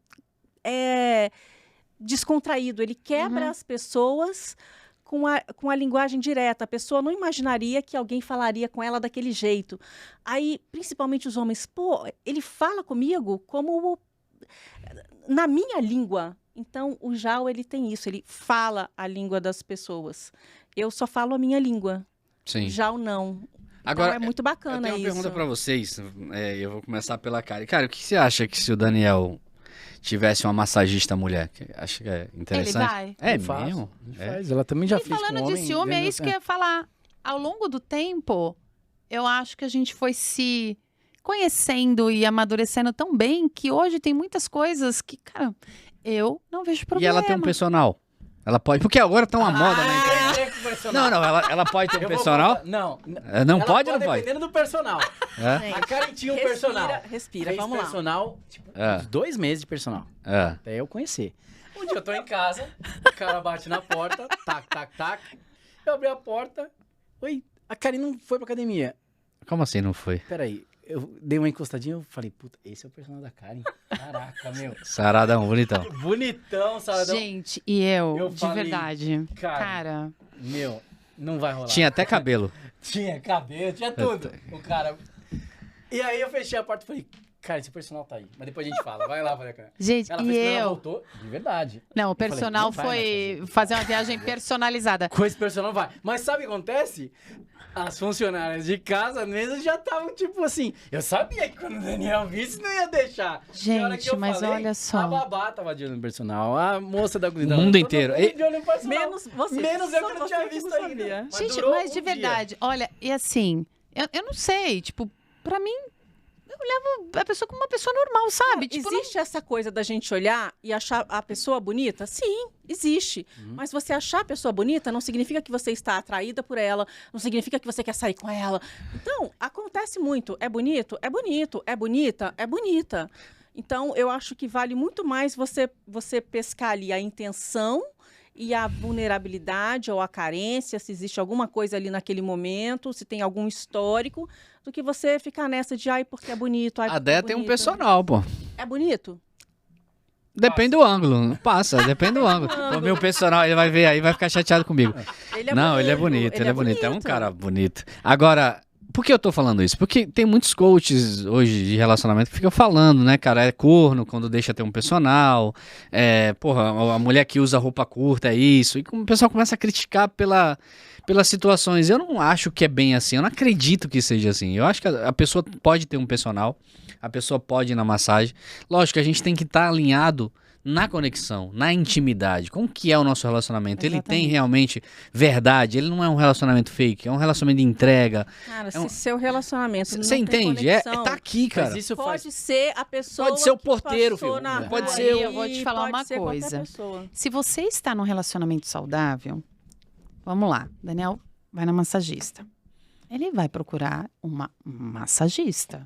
descontraído. Ele quebra as pessoas com a linguagem direta. A pessoa não imaginaria que alguém falaria com ela daquele jeito. Aí, principalmente os homens, pô, ele fala comigo como na minha língua. Então, o Jal, ele tem isso, ele fala a língua das pessoas. Eu só falo a minha língua. Sim. Jal, não. Agora, então, é muito bacana eu tenho uma isso. pergunta pra vocês. Eu vou começar pela Kari. Cara, o que você acha que se o Daniel tivesse uma massagista mulher? Acho que é interessante. Ele vai. É Ele faz, mesmo? ele faz. Ela também já E fez com falando de homem, ciúme, é vendo- isso que eu ia falar. Ao longo do tempo, eu acho que a gente foi se conhecendo e amadurecendo tão bem que hoje tem muitas coisas que, cara, eu não vejo E problema. ela tem um personal? Ela pode... Porque agora tá uma moda na internet. é com o personal. Não, ela pode ter um Eu vou personal? contar- Não. Não Ela pode ou não pode? Dependendo do personal. É? A Karen tinha um Respira, personal. respira, Fez vamos lá. personal, tipo, É. uns 2 meses de personal. É. Até eu conhecer. Um dia eu tô em casa, o cara bate na porta, tac, tac, tac. Eu abri a porta. Oi, a Karen não foi pra academia. Como assim não foi? Peraí, eu dei uma encostadinha, eu falei, puta, esse é o personal da Karen. Caraca, meu. Saradão, bonitão. Bonitão, Saradão. Gente, e eu de falei, verdade. cara, Cara, meu, não vai rolar. Tinha até cabelo. Tinha cabelo, tinha tudo. O cara... E aí eu fechei a porta e falei, cara, esse personal tá aí. Mas depois a gente fala, vai lá, cara. gente, Ela e fez quando ela eu. voltou, de verdade. Não, o falei, personal não vai mais foi fazer uma viagem personalizada. Com esse personal vai. Mas sabe o que acontece? As funcionárias de casa mesmo já estavam tipo assim. Eu sabia que quando o Daniel visse, não ia deixar. Gente, Na hora que eu mas falei, olha só. A babá tava de olho no personal, a moça da comida. O mundo inteiro. De olho no personal. Menos você. Menos eu Só que não você tinha que visto não ainda. sabia. Gente, durou mas de um dia. verdade, olha, e assim, eu não sei, tipo, pra mim, eu levo a pessoa como uma pessoa normal, sabe? Tipo, não- Existe essa coisa da gente olhar e achar a pessoa bonita? Sim, existe. Mas você achar a pessoa bonita não significa que você está atraída por ela, não significa que você quer sair com ela. Então, acontece muito. É bonito? É bonito. É bonita? É bonita. Então, eu acho que vale muito mais você pescar ali a intenção e a vulnerabilidade ou a carência, se existe alguma coisa ali naquele momento, se tem algum histórico, do que você ficar nessa de, ai, porque é bonito, ai, A porque Déia é tem um bonito. personal, pô. É bonito? Depende do ângulo. Passa, depende do ângulo. O meu personal, ele vai ver aí, vai ficar chateado comigo. Ele é Não, ele é bonito, ele é bonito. É um cara bonito. Agora, por que eu tô falando isso? Porque tem muitos coaches hoje de relacionamento que ficam falando, né, cara? É corno quando deixa ter um personal. Porra, a mulher que usa roupa curta é isso. E o pessoal começa a criticar pelas situações. Eu não acho que é bem assim. Eu não acredito que seja assim. Eu acho que a pessoa pode ter um personal. A pessoa pode ir na massagem. Lógico que a gente tem que estar alinhado na conexão, na intimidade. Como que é o nosso relacionamento? Ele tem Exatamente. realmente verdade? Ele não é um relacionamento fake, é um relacionamento de entrega. Cara, É um- se seu relacionamento não Você tem entende? conexão, Tá aqui, cara. Mas isso pode faz... ser a pessoa Pode ser o que porteiro, passou filho. na Pode rua ser aí, eu vou te falar pode uma ser qualquer coisa. pessoa. Se você está num relacionamento saudável, vamos lá, Daniel vai na massagista. Ele vai procurar uma massagista.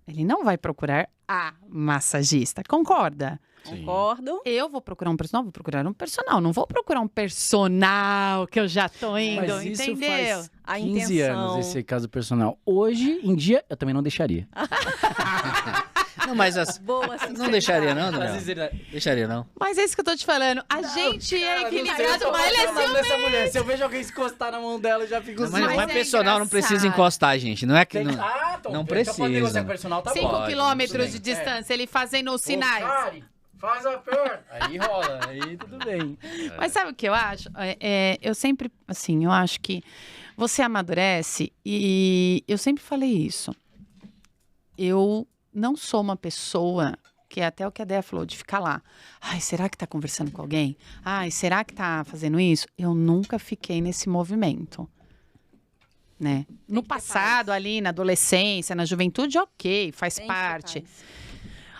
Ele não vai procurar a massagista, concorda? Concordo. Eu vou procurar um personal, vou procurar um personal. Não vou procurar um personal que eu já tô indo, Mas isso entendeu? faz A 15 intenção. anos esse caso personal. Hoje em dia, eu também não deixaria. Não, mas Boa, não deixaria não, Às Daniel? vezes ele... Deixaria não. Mas é isso que eu tô te falando. A gente é equilibrado, mas ele é ciumento. dessa mulher. Se eu vejo alguém encostar na mão dela, eu já fico Mas, Mas mas é personal não precisa engraçado. encostar, gente. Não é que... Não... Ah, Tom, não então precisa. pode negociar com o personal, tá 5 bom. quilômetros sim. de distância, ele fazendo os sinais. Ô, Karen, faz a perna. Aí rola, aí tudo bem. Mas sabe o que eu acho? Eu sempre, assim, eu acho que você amadurece e eu sempre falei isso. Eu não sou uma pessoa que é até o que a Déia falou, de ficar lá. Ai, será que tá conversando com alguém? Ai, será que tá fazendo isso? Eu nunca fiquei nesse movimento. Né? No passado, ali, na adolescência, na juventude, ok, faz parte.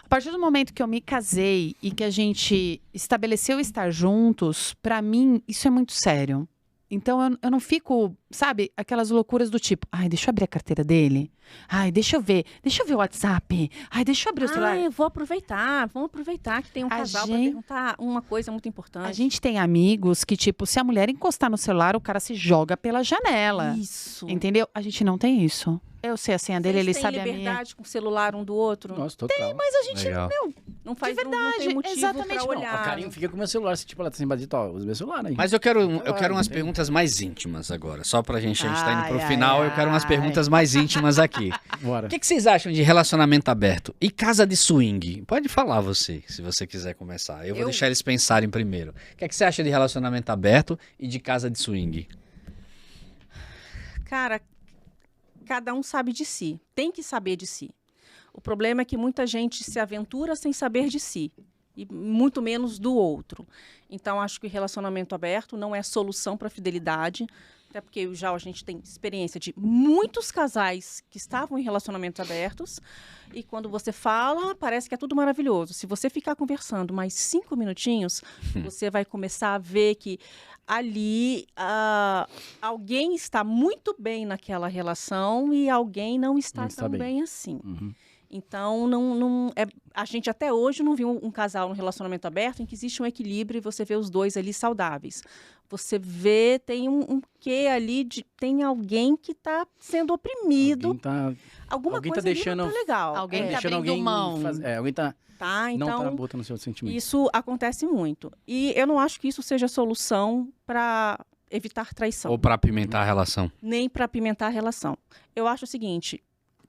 A partir do momento que eu me casei e que a gente estabeleceu estar juntos, pra mim, isso é muito sério. Então, eu não fico, sabe, aquelas loucuras do tipo, ai, deixa eu abrir a carteira dele. Ai, deixa eu ver o WhatsApp. Ai, deixa eu abrir o celular. Eu vou aproveitar, vamos aproveitar que tem um casal pra perguntar uma coisa muito importante. A gente tem amigos que, tipo, se a mulher encostar no celular, o cara se joga pela janela. Isso. Entendeu? A gente não tem isso. Eu sei a senha dele, ele sabe a minha. Tem liberdade com o celular um do outro? Nossa, total. Mas a gente, Legal. Não faz, de verdade, não tem motivo exatamente, pra não. olhar. O carinho fica com o meu celular, se tipo, ela tá sem bater, ó, usa meu celular aí. Mas eu quero umas tem. perguntas mais íntimas agora. Só pra gente, a gente tá indo pro Ai, final, ai, eu quero umas ai. perguntas mais íntimas aqui. Bora. O que vocês acham de relacionamento aberto e casa de swing? Pode falar você, se você quiser começar. Eu vou deixar eles pensarem primeiro. O que você acha de relacionamento aberto e de casa de swing? Cara, cada um sabe de si. Tem que saber de si. O problema é que muita gente se aventura sem saber de si. E muito menos do outro. Então, acho que o relacionamento aberto não é solução para fidelidade. Até porque já a gente tem experiência de muitos casais que estavam em relacionamentos abertos. E quando você fala, parece que é tudo maravilhoso. Se você ficar conversando mais 5 minutinhos, você vai começar a ver que ali alguém está muito bem naquela relação e alguém não está tão bem assim. Uhum. Então, a gente até hoje não viu um casal no relacionamento aberto em que existe um equilíbrio e você vê os dois ali saudáveis. Você vê, tem um quê ali, tem alguém que está sendo oprimido. Alguma alguém coisa tá deixando, ali não tá legal. Alguém tá deixando abrindo alguém mão. alguém tá, Então, não tá botando seu sentimento. isso acontece muito. E eu não acho que isso seja solução para evitar traição. Ou pra apimentar a relação? Nem para apimentar a relação. Eu acho o seguinte,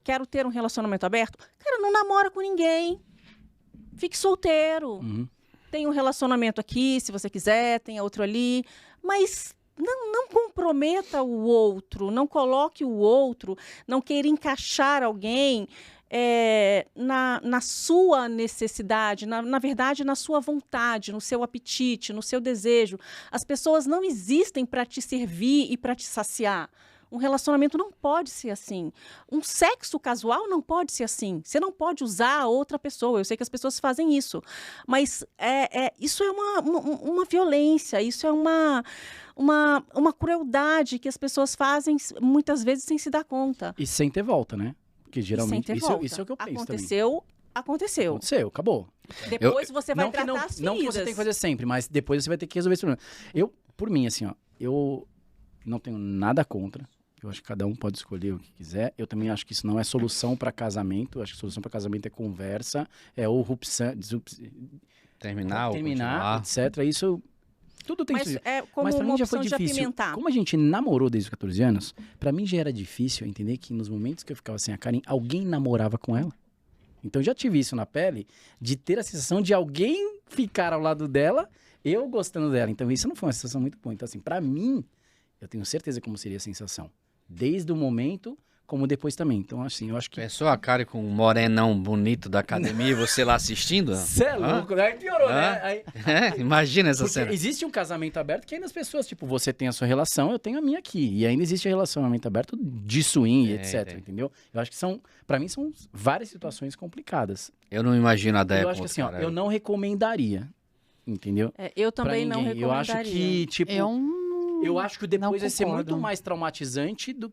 quero ter um relacionamento aberto? Cara, não namora com ninguém. Fique solteiro. Uhum. Tem um relacionamento aqui, se você quiser, tem outro ali. Mas não comprometa o outro, não coloque o outro, não queira encaixar alguém na sua necessidade, na verdade, na sua vontade, no seu apetite, no seu desejo. As pessoas não existem para te servir e para te saciar. Um relacionamento não pode ser assim. Um sexo casual não pode ser assim. Você não pode usar a outra pessoa. Eu sei que as pessoas fazem isso. Mas isso é uma violência, isso é uma crueldade que as pessoas fazem muitas vezes sem se dar conta. E sem ter volta, né? Porque geralmente isso é o que eu penso Aconteceu, Aconteceu, acabou. Depois você vai tratar as feridas. Não que você tem que fazer sempre, mas depois você vai ter que resolver esse problema. Por mim, assim, ó, eu não tenho nada contra. Eu acho que cada um pode escolher o que quiser. Eu também acho que isso não é solução para casamento. Eu acho que solução para casamento é conversa, ou Terminar, etc. Isso tudo tem Mas que como Mas pra uma mim já foi opção de difícil. apimentar. Como a gente namorou desde os 14 anos, pra mim já era difícil entender que nos momentos que eu ficava sem a Karen, alguém namorava com ela. Então eu já tive isso na pele, de ter a sensação de alguém ficar ao lado dela, eu gostando dela. Então isso não foi uma sensação muito boa. Então assim, pra mim, eu tenho certeza como seria a sensação. Desde o momento, como depois também. Então assim, eu acho que... Pensou a Karen com um morenão bonito da academia e você lá assistindo? Você é louco, né? Aí piorou, né? Aí... Imagina essa Porque cena. existe um casamento aberto que ainda as pessoas, tipo, você tem a sua relação, eu tenho a minha aqui. E ainda existe relacionamento aberto de swing, etc, entendeu? Eu acho que pra mim são várias situações complicadas. Eu não imagino a ideia Eu acho que assim, ó, eu não recomendaria, entendeu? Eu também não ninguém. recomendaria. Eu acho que, tipo, eu acho que depois vai ser concordo. muito mais traumatizante do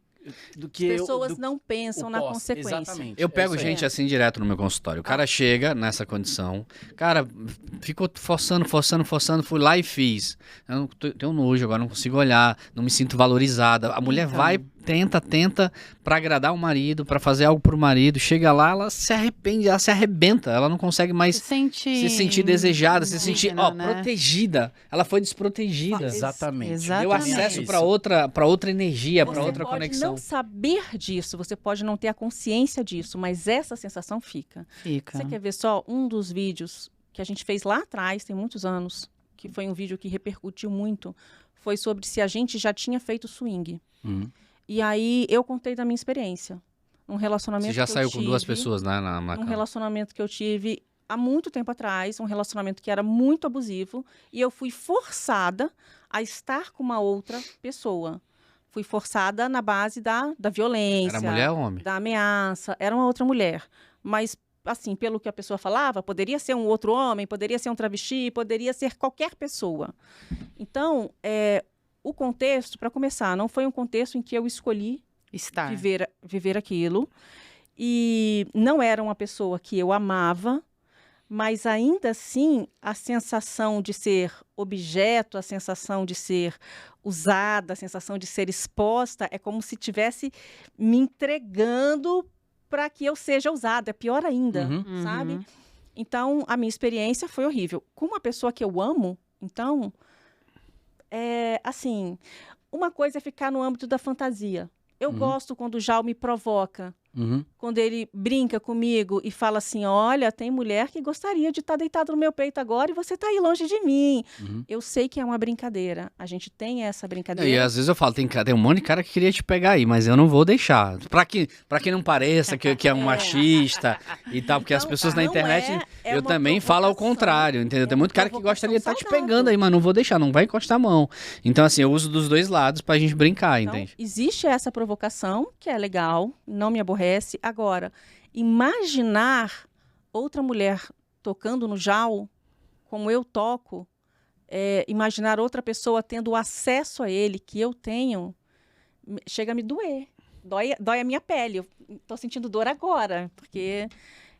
que As pessoas não pensam na consequência. Exatamente. Eu pego isso aí. gente assim direto no meu consultório. O cara chega nessa condição, cara, ficou forçando, fui lá e fiz. Eu tenho nojo, agora não consigo olhar, não me sinto valorizada. A mulher vai, tenta pra agradar o marido, pra fazer algo pro marido, chega lá, ela se arrepende, ela se arrebenta, ela não consegue mais se sentir desejada, se sentir, protegida. Ela foi desprotegida. Exatamente. Deu acesso pra outra energia, pra outra conexão. Você pode não saber disso, você pode não ter a consciência disso, mas essa sensação fica. Você quer ver só um dos vídeos que a gente fez lá atrás, tem muitos anos, que foi um vídeo que repercutiu muito, foi sobre se a gente já tinha feito swing. E aí eu contei da minha experiência. Um relacionamento Você já que saiu eu com duas tive, pessoas, né? Um relacionamento que eu tive há muito tempo atrás, um relacionamento que era muito abusivo, e eu fui forçada a estar com uma outra pessoa. Fui forçada na base da violência. Era mulher ou homem? Da ameaça. Era uma outra mulher. Mas, assim, pelo que a pessoa falava, poderia ser um outro homem, poderia ser um travesti, poderia ser qualquer pessoa. Então, o contexto, para começar, não foi um contexto em que eu escolhi Estar. viver aquilo. E não era uma pessoa que eu amava, mas ainda assim a sensação de ser objeto, a sensação de ser usada, a sensação de ser exposta, é como se estivesse me entregando para que eu seja usada. É pior ainda, Uhum. sabe? Uhum. Então, a minha experiência foi horrível. Com uma pessoa que eu amo, então, assim, uma coisa é ficar no âmbito da fantasia. Eu gosto quando o Jal me provoca. Uhum. Quando ele brinca comigo e fala assim, olha, tem mulher que gostaria de estar deitada no meu peito agora e você está aí longe de mim. Uhum. Eu sei que é uma brincadeira. A gente tem essa Não, brincadeira. e às vezes eu falo, tem um monte de cara que queria te pegar aí, mas eu não vou deixar. Pra que não pareça que é um machista e tal, porque as Então, pessoas na não internet, é eu uma também falo ao provocação, contrário, entendeu? Tem é muito uma cara que gostaria de estar te provocação pegando aí, mas não vou deixar, não vai encostar a mão. Então, assim, eu uso dos dois lados pra gente brincar, Então, entende? existe essa provocação, que é legal, não me aborrece. Agora, imaginar outra mulher tocando no Jal, como eu toco, imaginar outra pessoa tendo acesso a ele, que eu tenho, chega a me doer. Dói a minha pele. Eu estou sentindo dor agora, porque...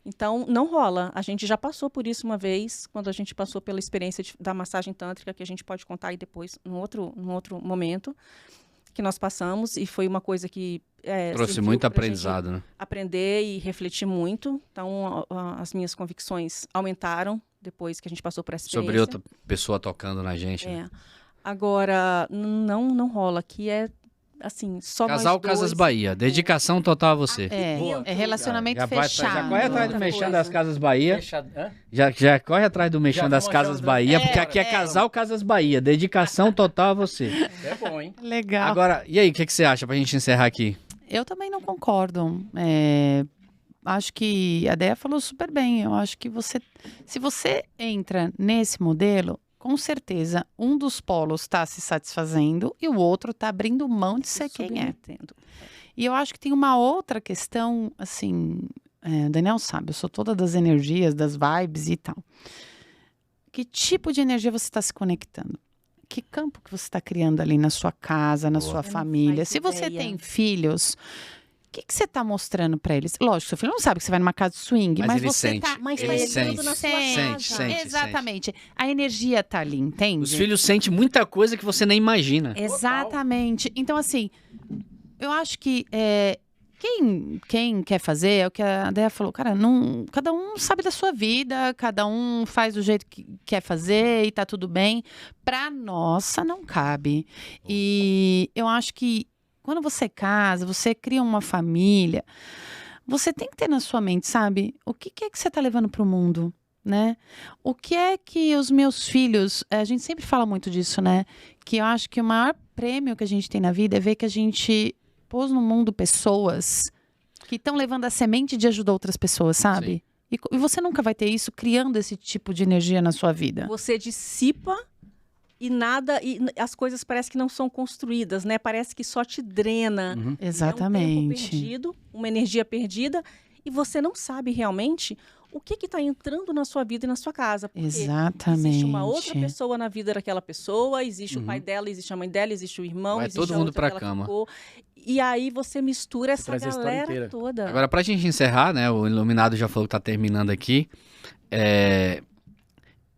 Então, não rola. A gente já passou por isso uma vez, quando a gente passou pela experiência da massagem tântrica, que a gente pode contar aí depois, num outro momento, que nós passamos, e foi uma coisa que Trouxe serviu muito pra gente aprendizado, né? aprender e refletir muito. Então, as minhas convicções aumentaram depois que a gente passou por essa experiência. Sobre outra pessoa tocando na gente, né? Agora, não rola. Aqui é, assim, só Casal nós dois. Casas Bahia, dedicação total a você. Boa. É relacionamento Já fechado. corre atrás do Outra Mexão coisa. das Casas Bahia. Fechado. Hã? Já corre atrás do Mexão Já das vamos Casas achar um Bahia, porque É, aqui é Casal Casas Bahia, dedicação total a você. É bom, hein? Legal. Agora, e aí, o que você acha pra gente encerrar aqui? Eu também não concordo. Acho que a Déia falou super bem. Eu acho que se você entra nesse modelo, com certeza um dos polos está se satisfazendo e o outro está abrindo mão de ser quem é. Submetendo. E eu acho que tem uma outra questão, assim, o Daniel sabe, eu sou toda das energias, das vibes e tal. Que tipo de energia você está se conectando? Que campo que você está criando ali na sua casa, na sua Você não família? faz Se você ideia. tem filhos, o que você está mostrando para eles? Lógico, seu filho não sabe que você vai numa casa de swing, mas ele você sente. tá... Mas Ele tá sente, entrando na sua sente, casa. sente. Exatamente. A energia tá ali, entende? Os filhos sentem muita coisa que você nem imagina. Exatamente. Então, assim, eu acho que quem quer fazer é o que a Déia falou. Cara, cada um sabe da sua vida, cada um faz do jeito que quer fazer e tá tudo bem. Pra nossa, não cabe. E eu acho que quando você casa, você cria uma família, você tem que ter na sua mente, sabe? O que é que você tá levando pro mundo? Né? O que é que os meus filhos... A gente sempre fala muito disso, né? Que eu acho que o maior prêmio que a gente tem na vida é ver que a gente pôs no mundo pessoas que estão levando a semente de ajudar outras pessoas, sabe? E você nunca vai ter isso criando esse tipo de energia na sua vida. Você dissipa e as coisas parecem que não são construídas, né? Parece que só te drena. Uhum. É um tempo Exatamente. perdido, uma energia perdida, e você não sabe realmente o que está entrando na sua vida e na sua casa. Porque Exatamente. existe uma outra pessoa na vida daquela pessoa, existe o pai dela, existe a mãe dela, existe o irmão, Vai existe todo a mundo outra pra que ela cama. ficou. E aí você mistura essa traz a história galera inteira. toda. Agora, pra gente encerrar, né? O Iluminado já falou que tá terminando aqui.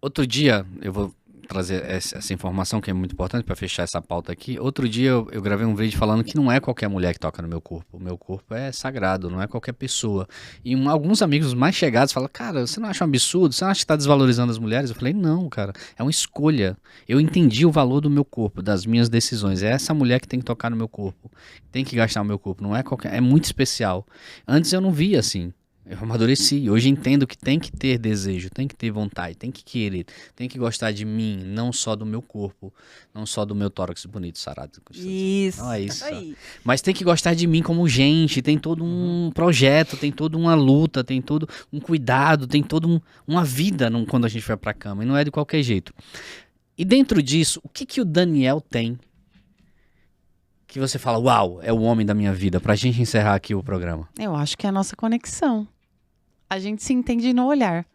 Outro dia, eu vou trazer essa informação que é muito importante para fechar essa pauta aqui. Outro dia eu gravei um vídeo falando que não é qualquer mulher que toca no meu corpo. O meu corpo é sagrado, não é qualquer pessoa. E alguns amigos mais chegados falam, cara, você não acha um absurdo? Você não acha que tá desvalorizando as mulheres? Eu falei, não, cara, é uma escolha. Eu entendi o valor do meu corpo, das minhas decisões. É essa mulher que tem que tocar no meu corpo, tem que gastar o meu corpo. Não é qualquer, é muito especial. Antes eu não via assim. Eu amadureci. Hoje entendo que tem que ter desejo, tem que ter vontade, tem que querer, tem que gostar de mim, não só do meu corpo, não só do meu tórax bonito, sarado. Isso. Não é isso. Aí. Mas tem que gostar de mim como gente, tem todo um projeto, tem toda uma luta, tem todo um cuidado, tem toda uma vida quando a gente vai pra cama, e não é de qualquer jeito. E dentro disso, o que o Daniel tem que você fala, uau, é o homem da minha vida, pra gente encerrar aqui o programa? Eu acho que é a nossa conexão. A gente se entende no olhar.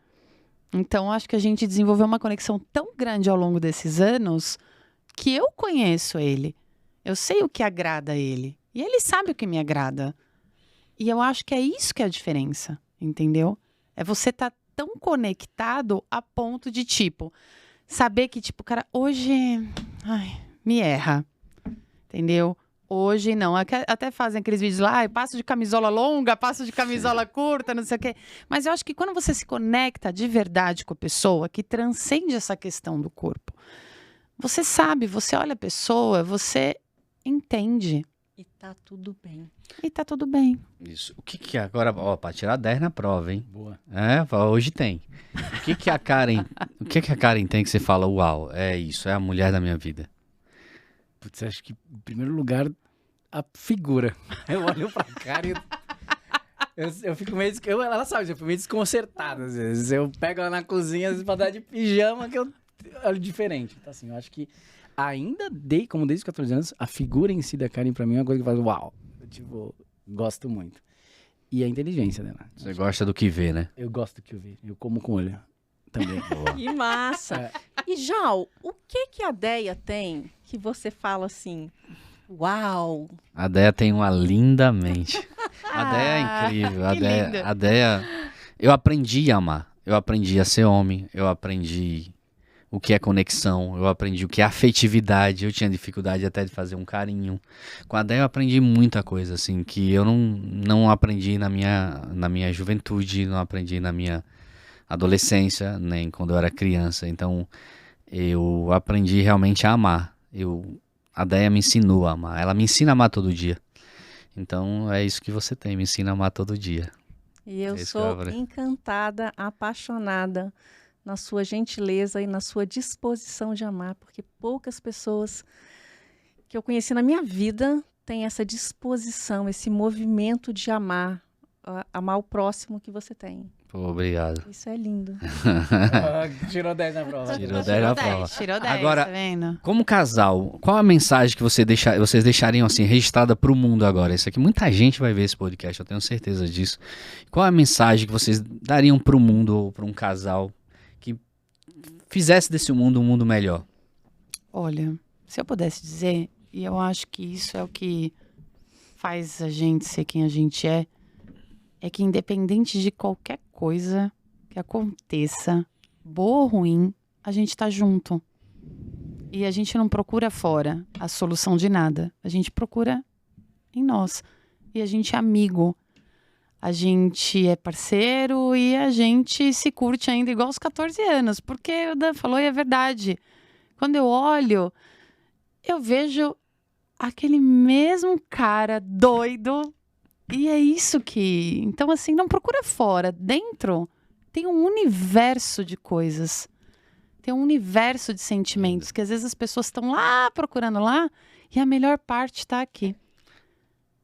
Então, acho que a gente desenvolveu uma conexão tão grande ao longo desses anos que eu conheço ele. Eu sei o que agrada a ele. E ele sabe o que me agrada. E eu acho que é isso que é a diferença, entendeu? É você estar tão conectado a ponto de, tipo, saber que, tipo, cara, hoje, me erra, entendeu? Hoje não, até fazem aqueles vídeos lá, eu passo de camisola longa, passo de camisola curta, não sei o quê. Mas eu acho que quando você se conecta de verdade com a pessoa, que transcende essa questão do corpo, você sabe, você olha a pessoa, você entende. E tá tudo bem. E tá tudo bem. Isso. O que agora, ó, pra tirar 10 na prova, hein? Boa. Hoje tem. O que a Karen tem que você fala, uau, é isso, é a mulher da minha vida? Putz, acho que, em primeiro lugar, a figura. Eu olho pra cara e eu fico meio... ela sabe, eu fico meio desconcertado às vezes. Eu pego ela na cozinha, às vezes, pra dar de pijama, que eu olho diferente. Então, assim, eu acho que ainda como desde os 14 anos, a figura em si da Karen, pra mim, é uma coisa que faz uau. Eu, tipo, gosto muito. E a inteligência dela. Você gosta do que vê, né? Eu gosto do que eu vejo. Eu como com o olho também. Que massa. É. E, Jal, o que a Deia tem que você fala assim, uau? A Deia tem uma linda mente. A Deia é incrível. que lindo. A Deia... Eu aprendi a amar. Eu aprendi a ser homem. Eu aprendi o que é conexão. Eu aprendi o que é afetividade. Eu tinha dificuldade até de fazer um carinho. Com a Deia eu aprendi muita coisa, assim, que eu não aprendi na minha juventude, não aprendi na minha adolescência, nem quando eu era criança. Então, eu aprendi realmente a amar. A Deia me ensinou a amar. Ela me ensina a amar todo dia. Então, é isso que você tem, me ensina a amar todo dia. E eu É isso que sou eu encantada, apaixonada na sua gentileza e na sua disposição de amar, porque poucas pessoas que eu conheci na minha vida têm essa disposição, esse movimento de amar o próximo que você tem. Pô, obrigado. Isso é lindo. Tirou 10 na prova. Tirou 10 na prova. Tirou 10, Agora, tá vendo? como casal, qual a mensagem que vocês deixariam assim registrada pro mundo agora? Isso aqui, muita gente vai ver esse podcast, eu tenho certeza disso. Qual a mensagem que vocês dariam pro mundo ou pra um casal que fizesse desse mundo um mundo melhor? Olha, se eu pudesse dizer, e eu acho que isso é o que faz a gente ser quem a gente é que independente de qualquer coisa que aconteça, boa ou ruim, a gente tá junto. E a gente não procura fora a solução de nada. A gente procura em nós. E a gente é amigo. A gente é parceiro e a gente se curte ainda igual aos 14 anos. Porque o Dan falou e é verdade. Quando eu olho, eu vejo aquele mesmo cara doido. E é isso que... Então, assim, não procura fora. Dentro tem um universo de coisas. Tem um universo de sentimentos que às vezes as pessoas estão lá procurando lá e a melhor parte está aqui.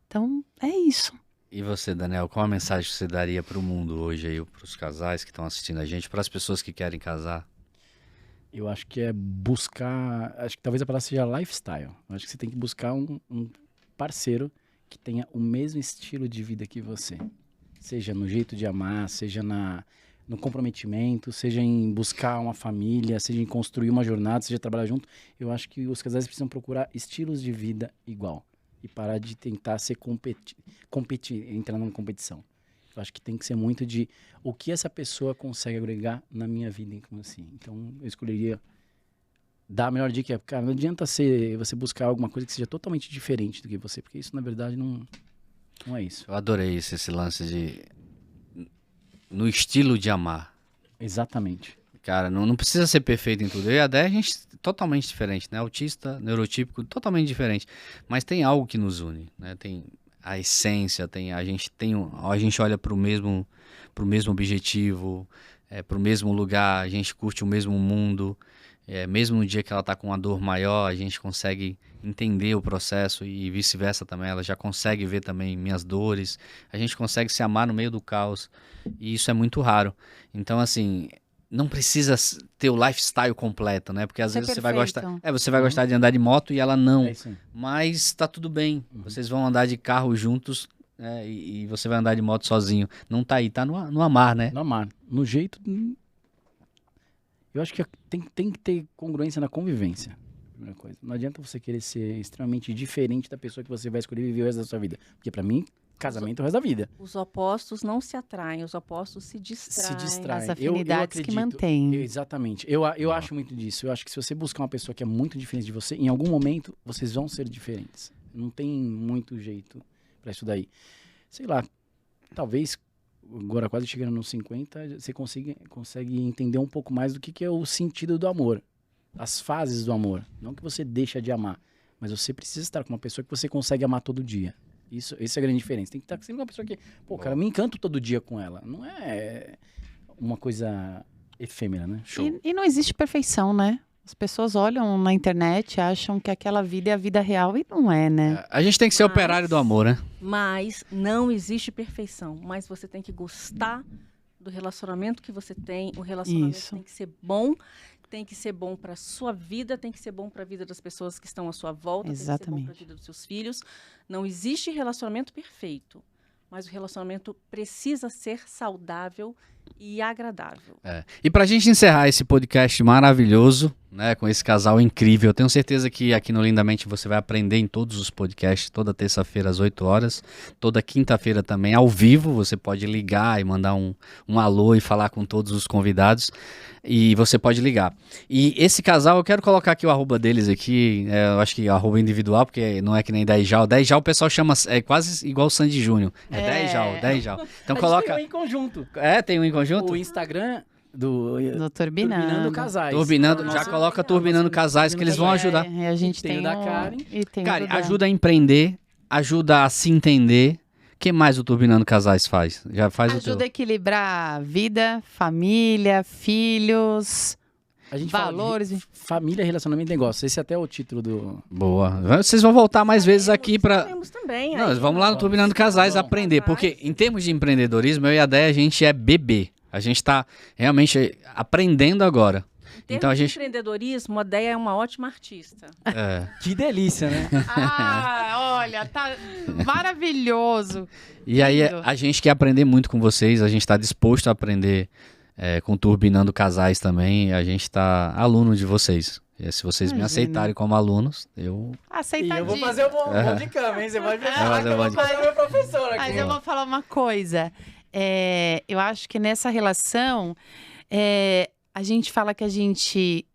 Então, é isso. E você, Daniel, qual a mensagem que você daria pro mundo hoje aí, pros casais que estão assistindo a gente, pras pessoas que querem casar? Eu acho que é buscar... Acho que talvez a palavra seja lifestyle. Eu acho que você tem que buscar um parceiro que tenha o mesmo estilo de vida que você. Seja no jeito de amar, seja no comprometimento, seja em buscar uma família, seja em construir uma jornada, seja trabalhar junto. Eu acho que os casais precisam procurar estilos de vida igual. E parar de tentar competir, entrar numa competição. Eu acho que tem que ser muito de o que essa pessoa consegue agregar na minha vida, assim. Então, eu escolheria dar a melhor dica. Cara, não adianta você buscar alguma coisa que seja totalmente diferente do que você, porque isso, na verdade, não é isso. Eu adorei esse lance de... no estilo de amar. Exatamente. Cara, não precisa ser perfeito em tudo. Eu e a Déia, a gente é totalmente diferente, né? Autista, neurotípico, totalmente diferente. Mas tem algo que nos une, né? a essência, a gente olha para o mesmo objetivo, para o mesmo lugar, a gente curte o mesmo mundo. Mesmo no dia que ela tá com uma dor maior, a gente consegue entender o processo e vice-versa também. Ela já consegue ver também minhas dores. A gente consegue se amar no meio do caos. E isso é muito raro. Então, assim, não precisa ter o lifestyle completo, né? Porque às vezes você vai gostar de andar de moto e ela não. É isso aí. Mas tá tudo bem. Vocês vão andar de carro juntos, né? E você vai andar de moto sozinho. Não tá aí, tá no amar, né? No amar. No jeito... Eu acho que tem que ter congruência na convivência. Primeira coisa. Não adianta você querer ser extremamente diferente da pessoa que você vai escolher viver o resto da sua vida. Porque pra mim, casamento é o resto da vida. Os opostos não se atraem, os opostos se distraem. Se distrai. As afinidades que mantêm. Exatamente. Eu acho muito disso. Eu acho que se você buscar uma pessoa que é muito diferente de você, em algum momento vocês vão ser diferentes. Não tem muito jeito pra isso daí. Sei lá, talvez... Agora quase chegando nos 50, você consegue entender um pouco mais do que é o sentido do amor. As fases do amor. Não que você deixa de amar, mas você precisa estar com uma pessoa que você consegue amar todo dia. Essa é a grande diferença. Tem que estar sempre com uma pessoa que... Pô, cara, eu me encanto todo dia com ela. Não é uma coisa efêmera, né? Show. E não existe perfeição, né? As pessoas olham na internet, acham que aquela vida é a vida real e não é, né? A gente tem que ser operário do amor, né? Mas não existe perfeição. Mas você tem que gostar do relacionamento que você tem. O relacionamento Isso. tem que ser bom para sua vida, tem que ser bom para a vida das pessoas que estão à sua volta, tem que ser bom Exatamente. para a vida dos seus filhos. Não existe relacionamento perfeito, mas o relacionamento precisa ser saudável e agradável. E pra gente encerrar esse podcast maravilhoso, né, com esse casal incrível, eu tenho certeza que aqui no Lindamente você vai aprender em todos os podcasts, toda terça-feira às 8 horas, toda quinta-feira também ao vivo, você pode ligar e mandar um alô e falar com todos os convidados, e você pode ligar. E esse casal, eu quero colocar aqui o arroba deles aqui, eu acho que arroba individual, porque não é que nem 10jal. 10jal o pessoal chama, é quase igual o Sandy Júnior, 10jal. Então coloca... Tem um em conjunto. Tem um em conjunto? O Instagram do Turbinando Casais. Turbinando, Nossa, já coloca Turbinando Casais, que eles vão ajudar. E a gente Tem tem o da um- Karen. e tem o Cara, do Dan. ajuda a empreender, ajuda a se entender. O que mais o Turbinando Casais faz? Já faz o Ajuda a teu. equilibrar vida, família, filhos, A gente valores. fala de família, relacionamento e negócio. Esse até é o título do... Boa. Vocês vão voltar mais vezes aqui pra... Temos também. Não, aí, vamos lá no Turbinando Casais Vamos. aprender, porque em termos de empreendedorismo, eu e a Déia, a gente é bebê. A gente tá realmente aprendendo agora. Em termos Então a de gente... empreendedorismo, a Déia é uma ótima artista. Que delícia, né? Ah, olha, tá maravilhoso. E aí Lindo. a gente quer aprender muito com vocês, a gente tá disposto a aprender com Turbinando Casais também, a gente tá aluno de vocês. E se vocês me Imagina. aceitarem como alunos, eu... E Aceitadinho. eu vou fazer o bom de cama, hein? Você pode Vai pensar fazer que o eu bom vou de fazer o meu professor aqui. Mas eu vou falar uma coisa. Eu acho que nessa relação, a gente fala que a gente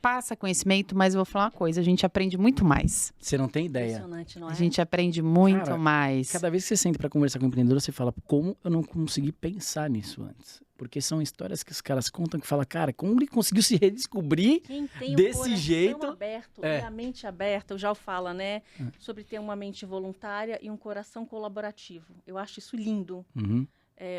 passa conhecimento, mas eu vou falar uma coisa, a gente aprende muito mais. Você não tem ideia. Impressionante, não é? A gente aprende muito Cara, mais. Cada vez que você senta pra conversar com o empreendedor, você fala, como eu não consegui pensar nisso antes? Porque são histórias que os caras contam que fala, cara, como ele conseguiu se redescobrir? Quem tem Desse o coração jeito, aberto é. e a mente aberta, o Jal fala, né? Sobre ter uma mente voluntária e um coração colaborativo. Eu acho isso lindo. Uhum.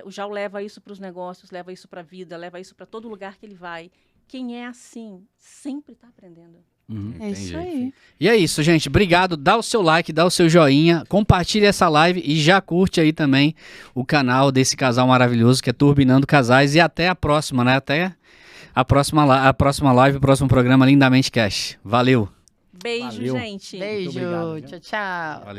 O Jal leva isso para os negócios, leva isso para a vida, leva isso para todo lugar que ele vai. Quem é assim, sempre está aprendendo. Uhum. É isso Entendi. aí. E é isso, gente. Obrigado. Dá o seu like, dá o seu joinha, compartilhe essa live e já curte aí também o canal desse casal maravilhoso que é Turbinando Casais. E até a próxima, né? Até a próxima live, o próximo programa Lindamente Cash. Valeu. Beijo, Valeu. gente. Beijo. obrigado, viu? Tchau, tchau. Valeu.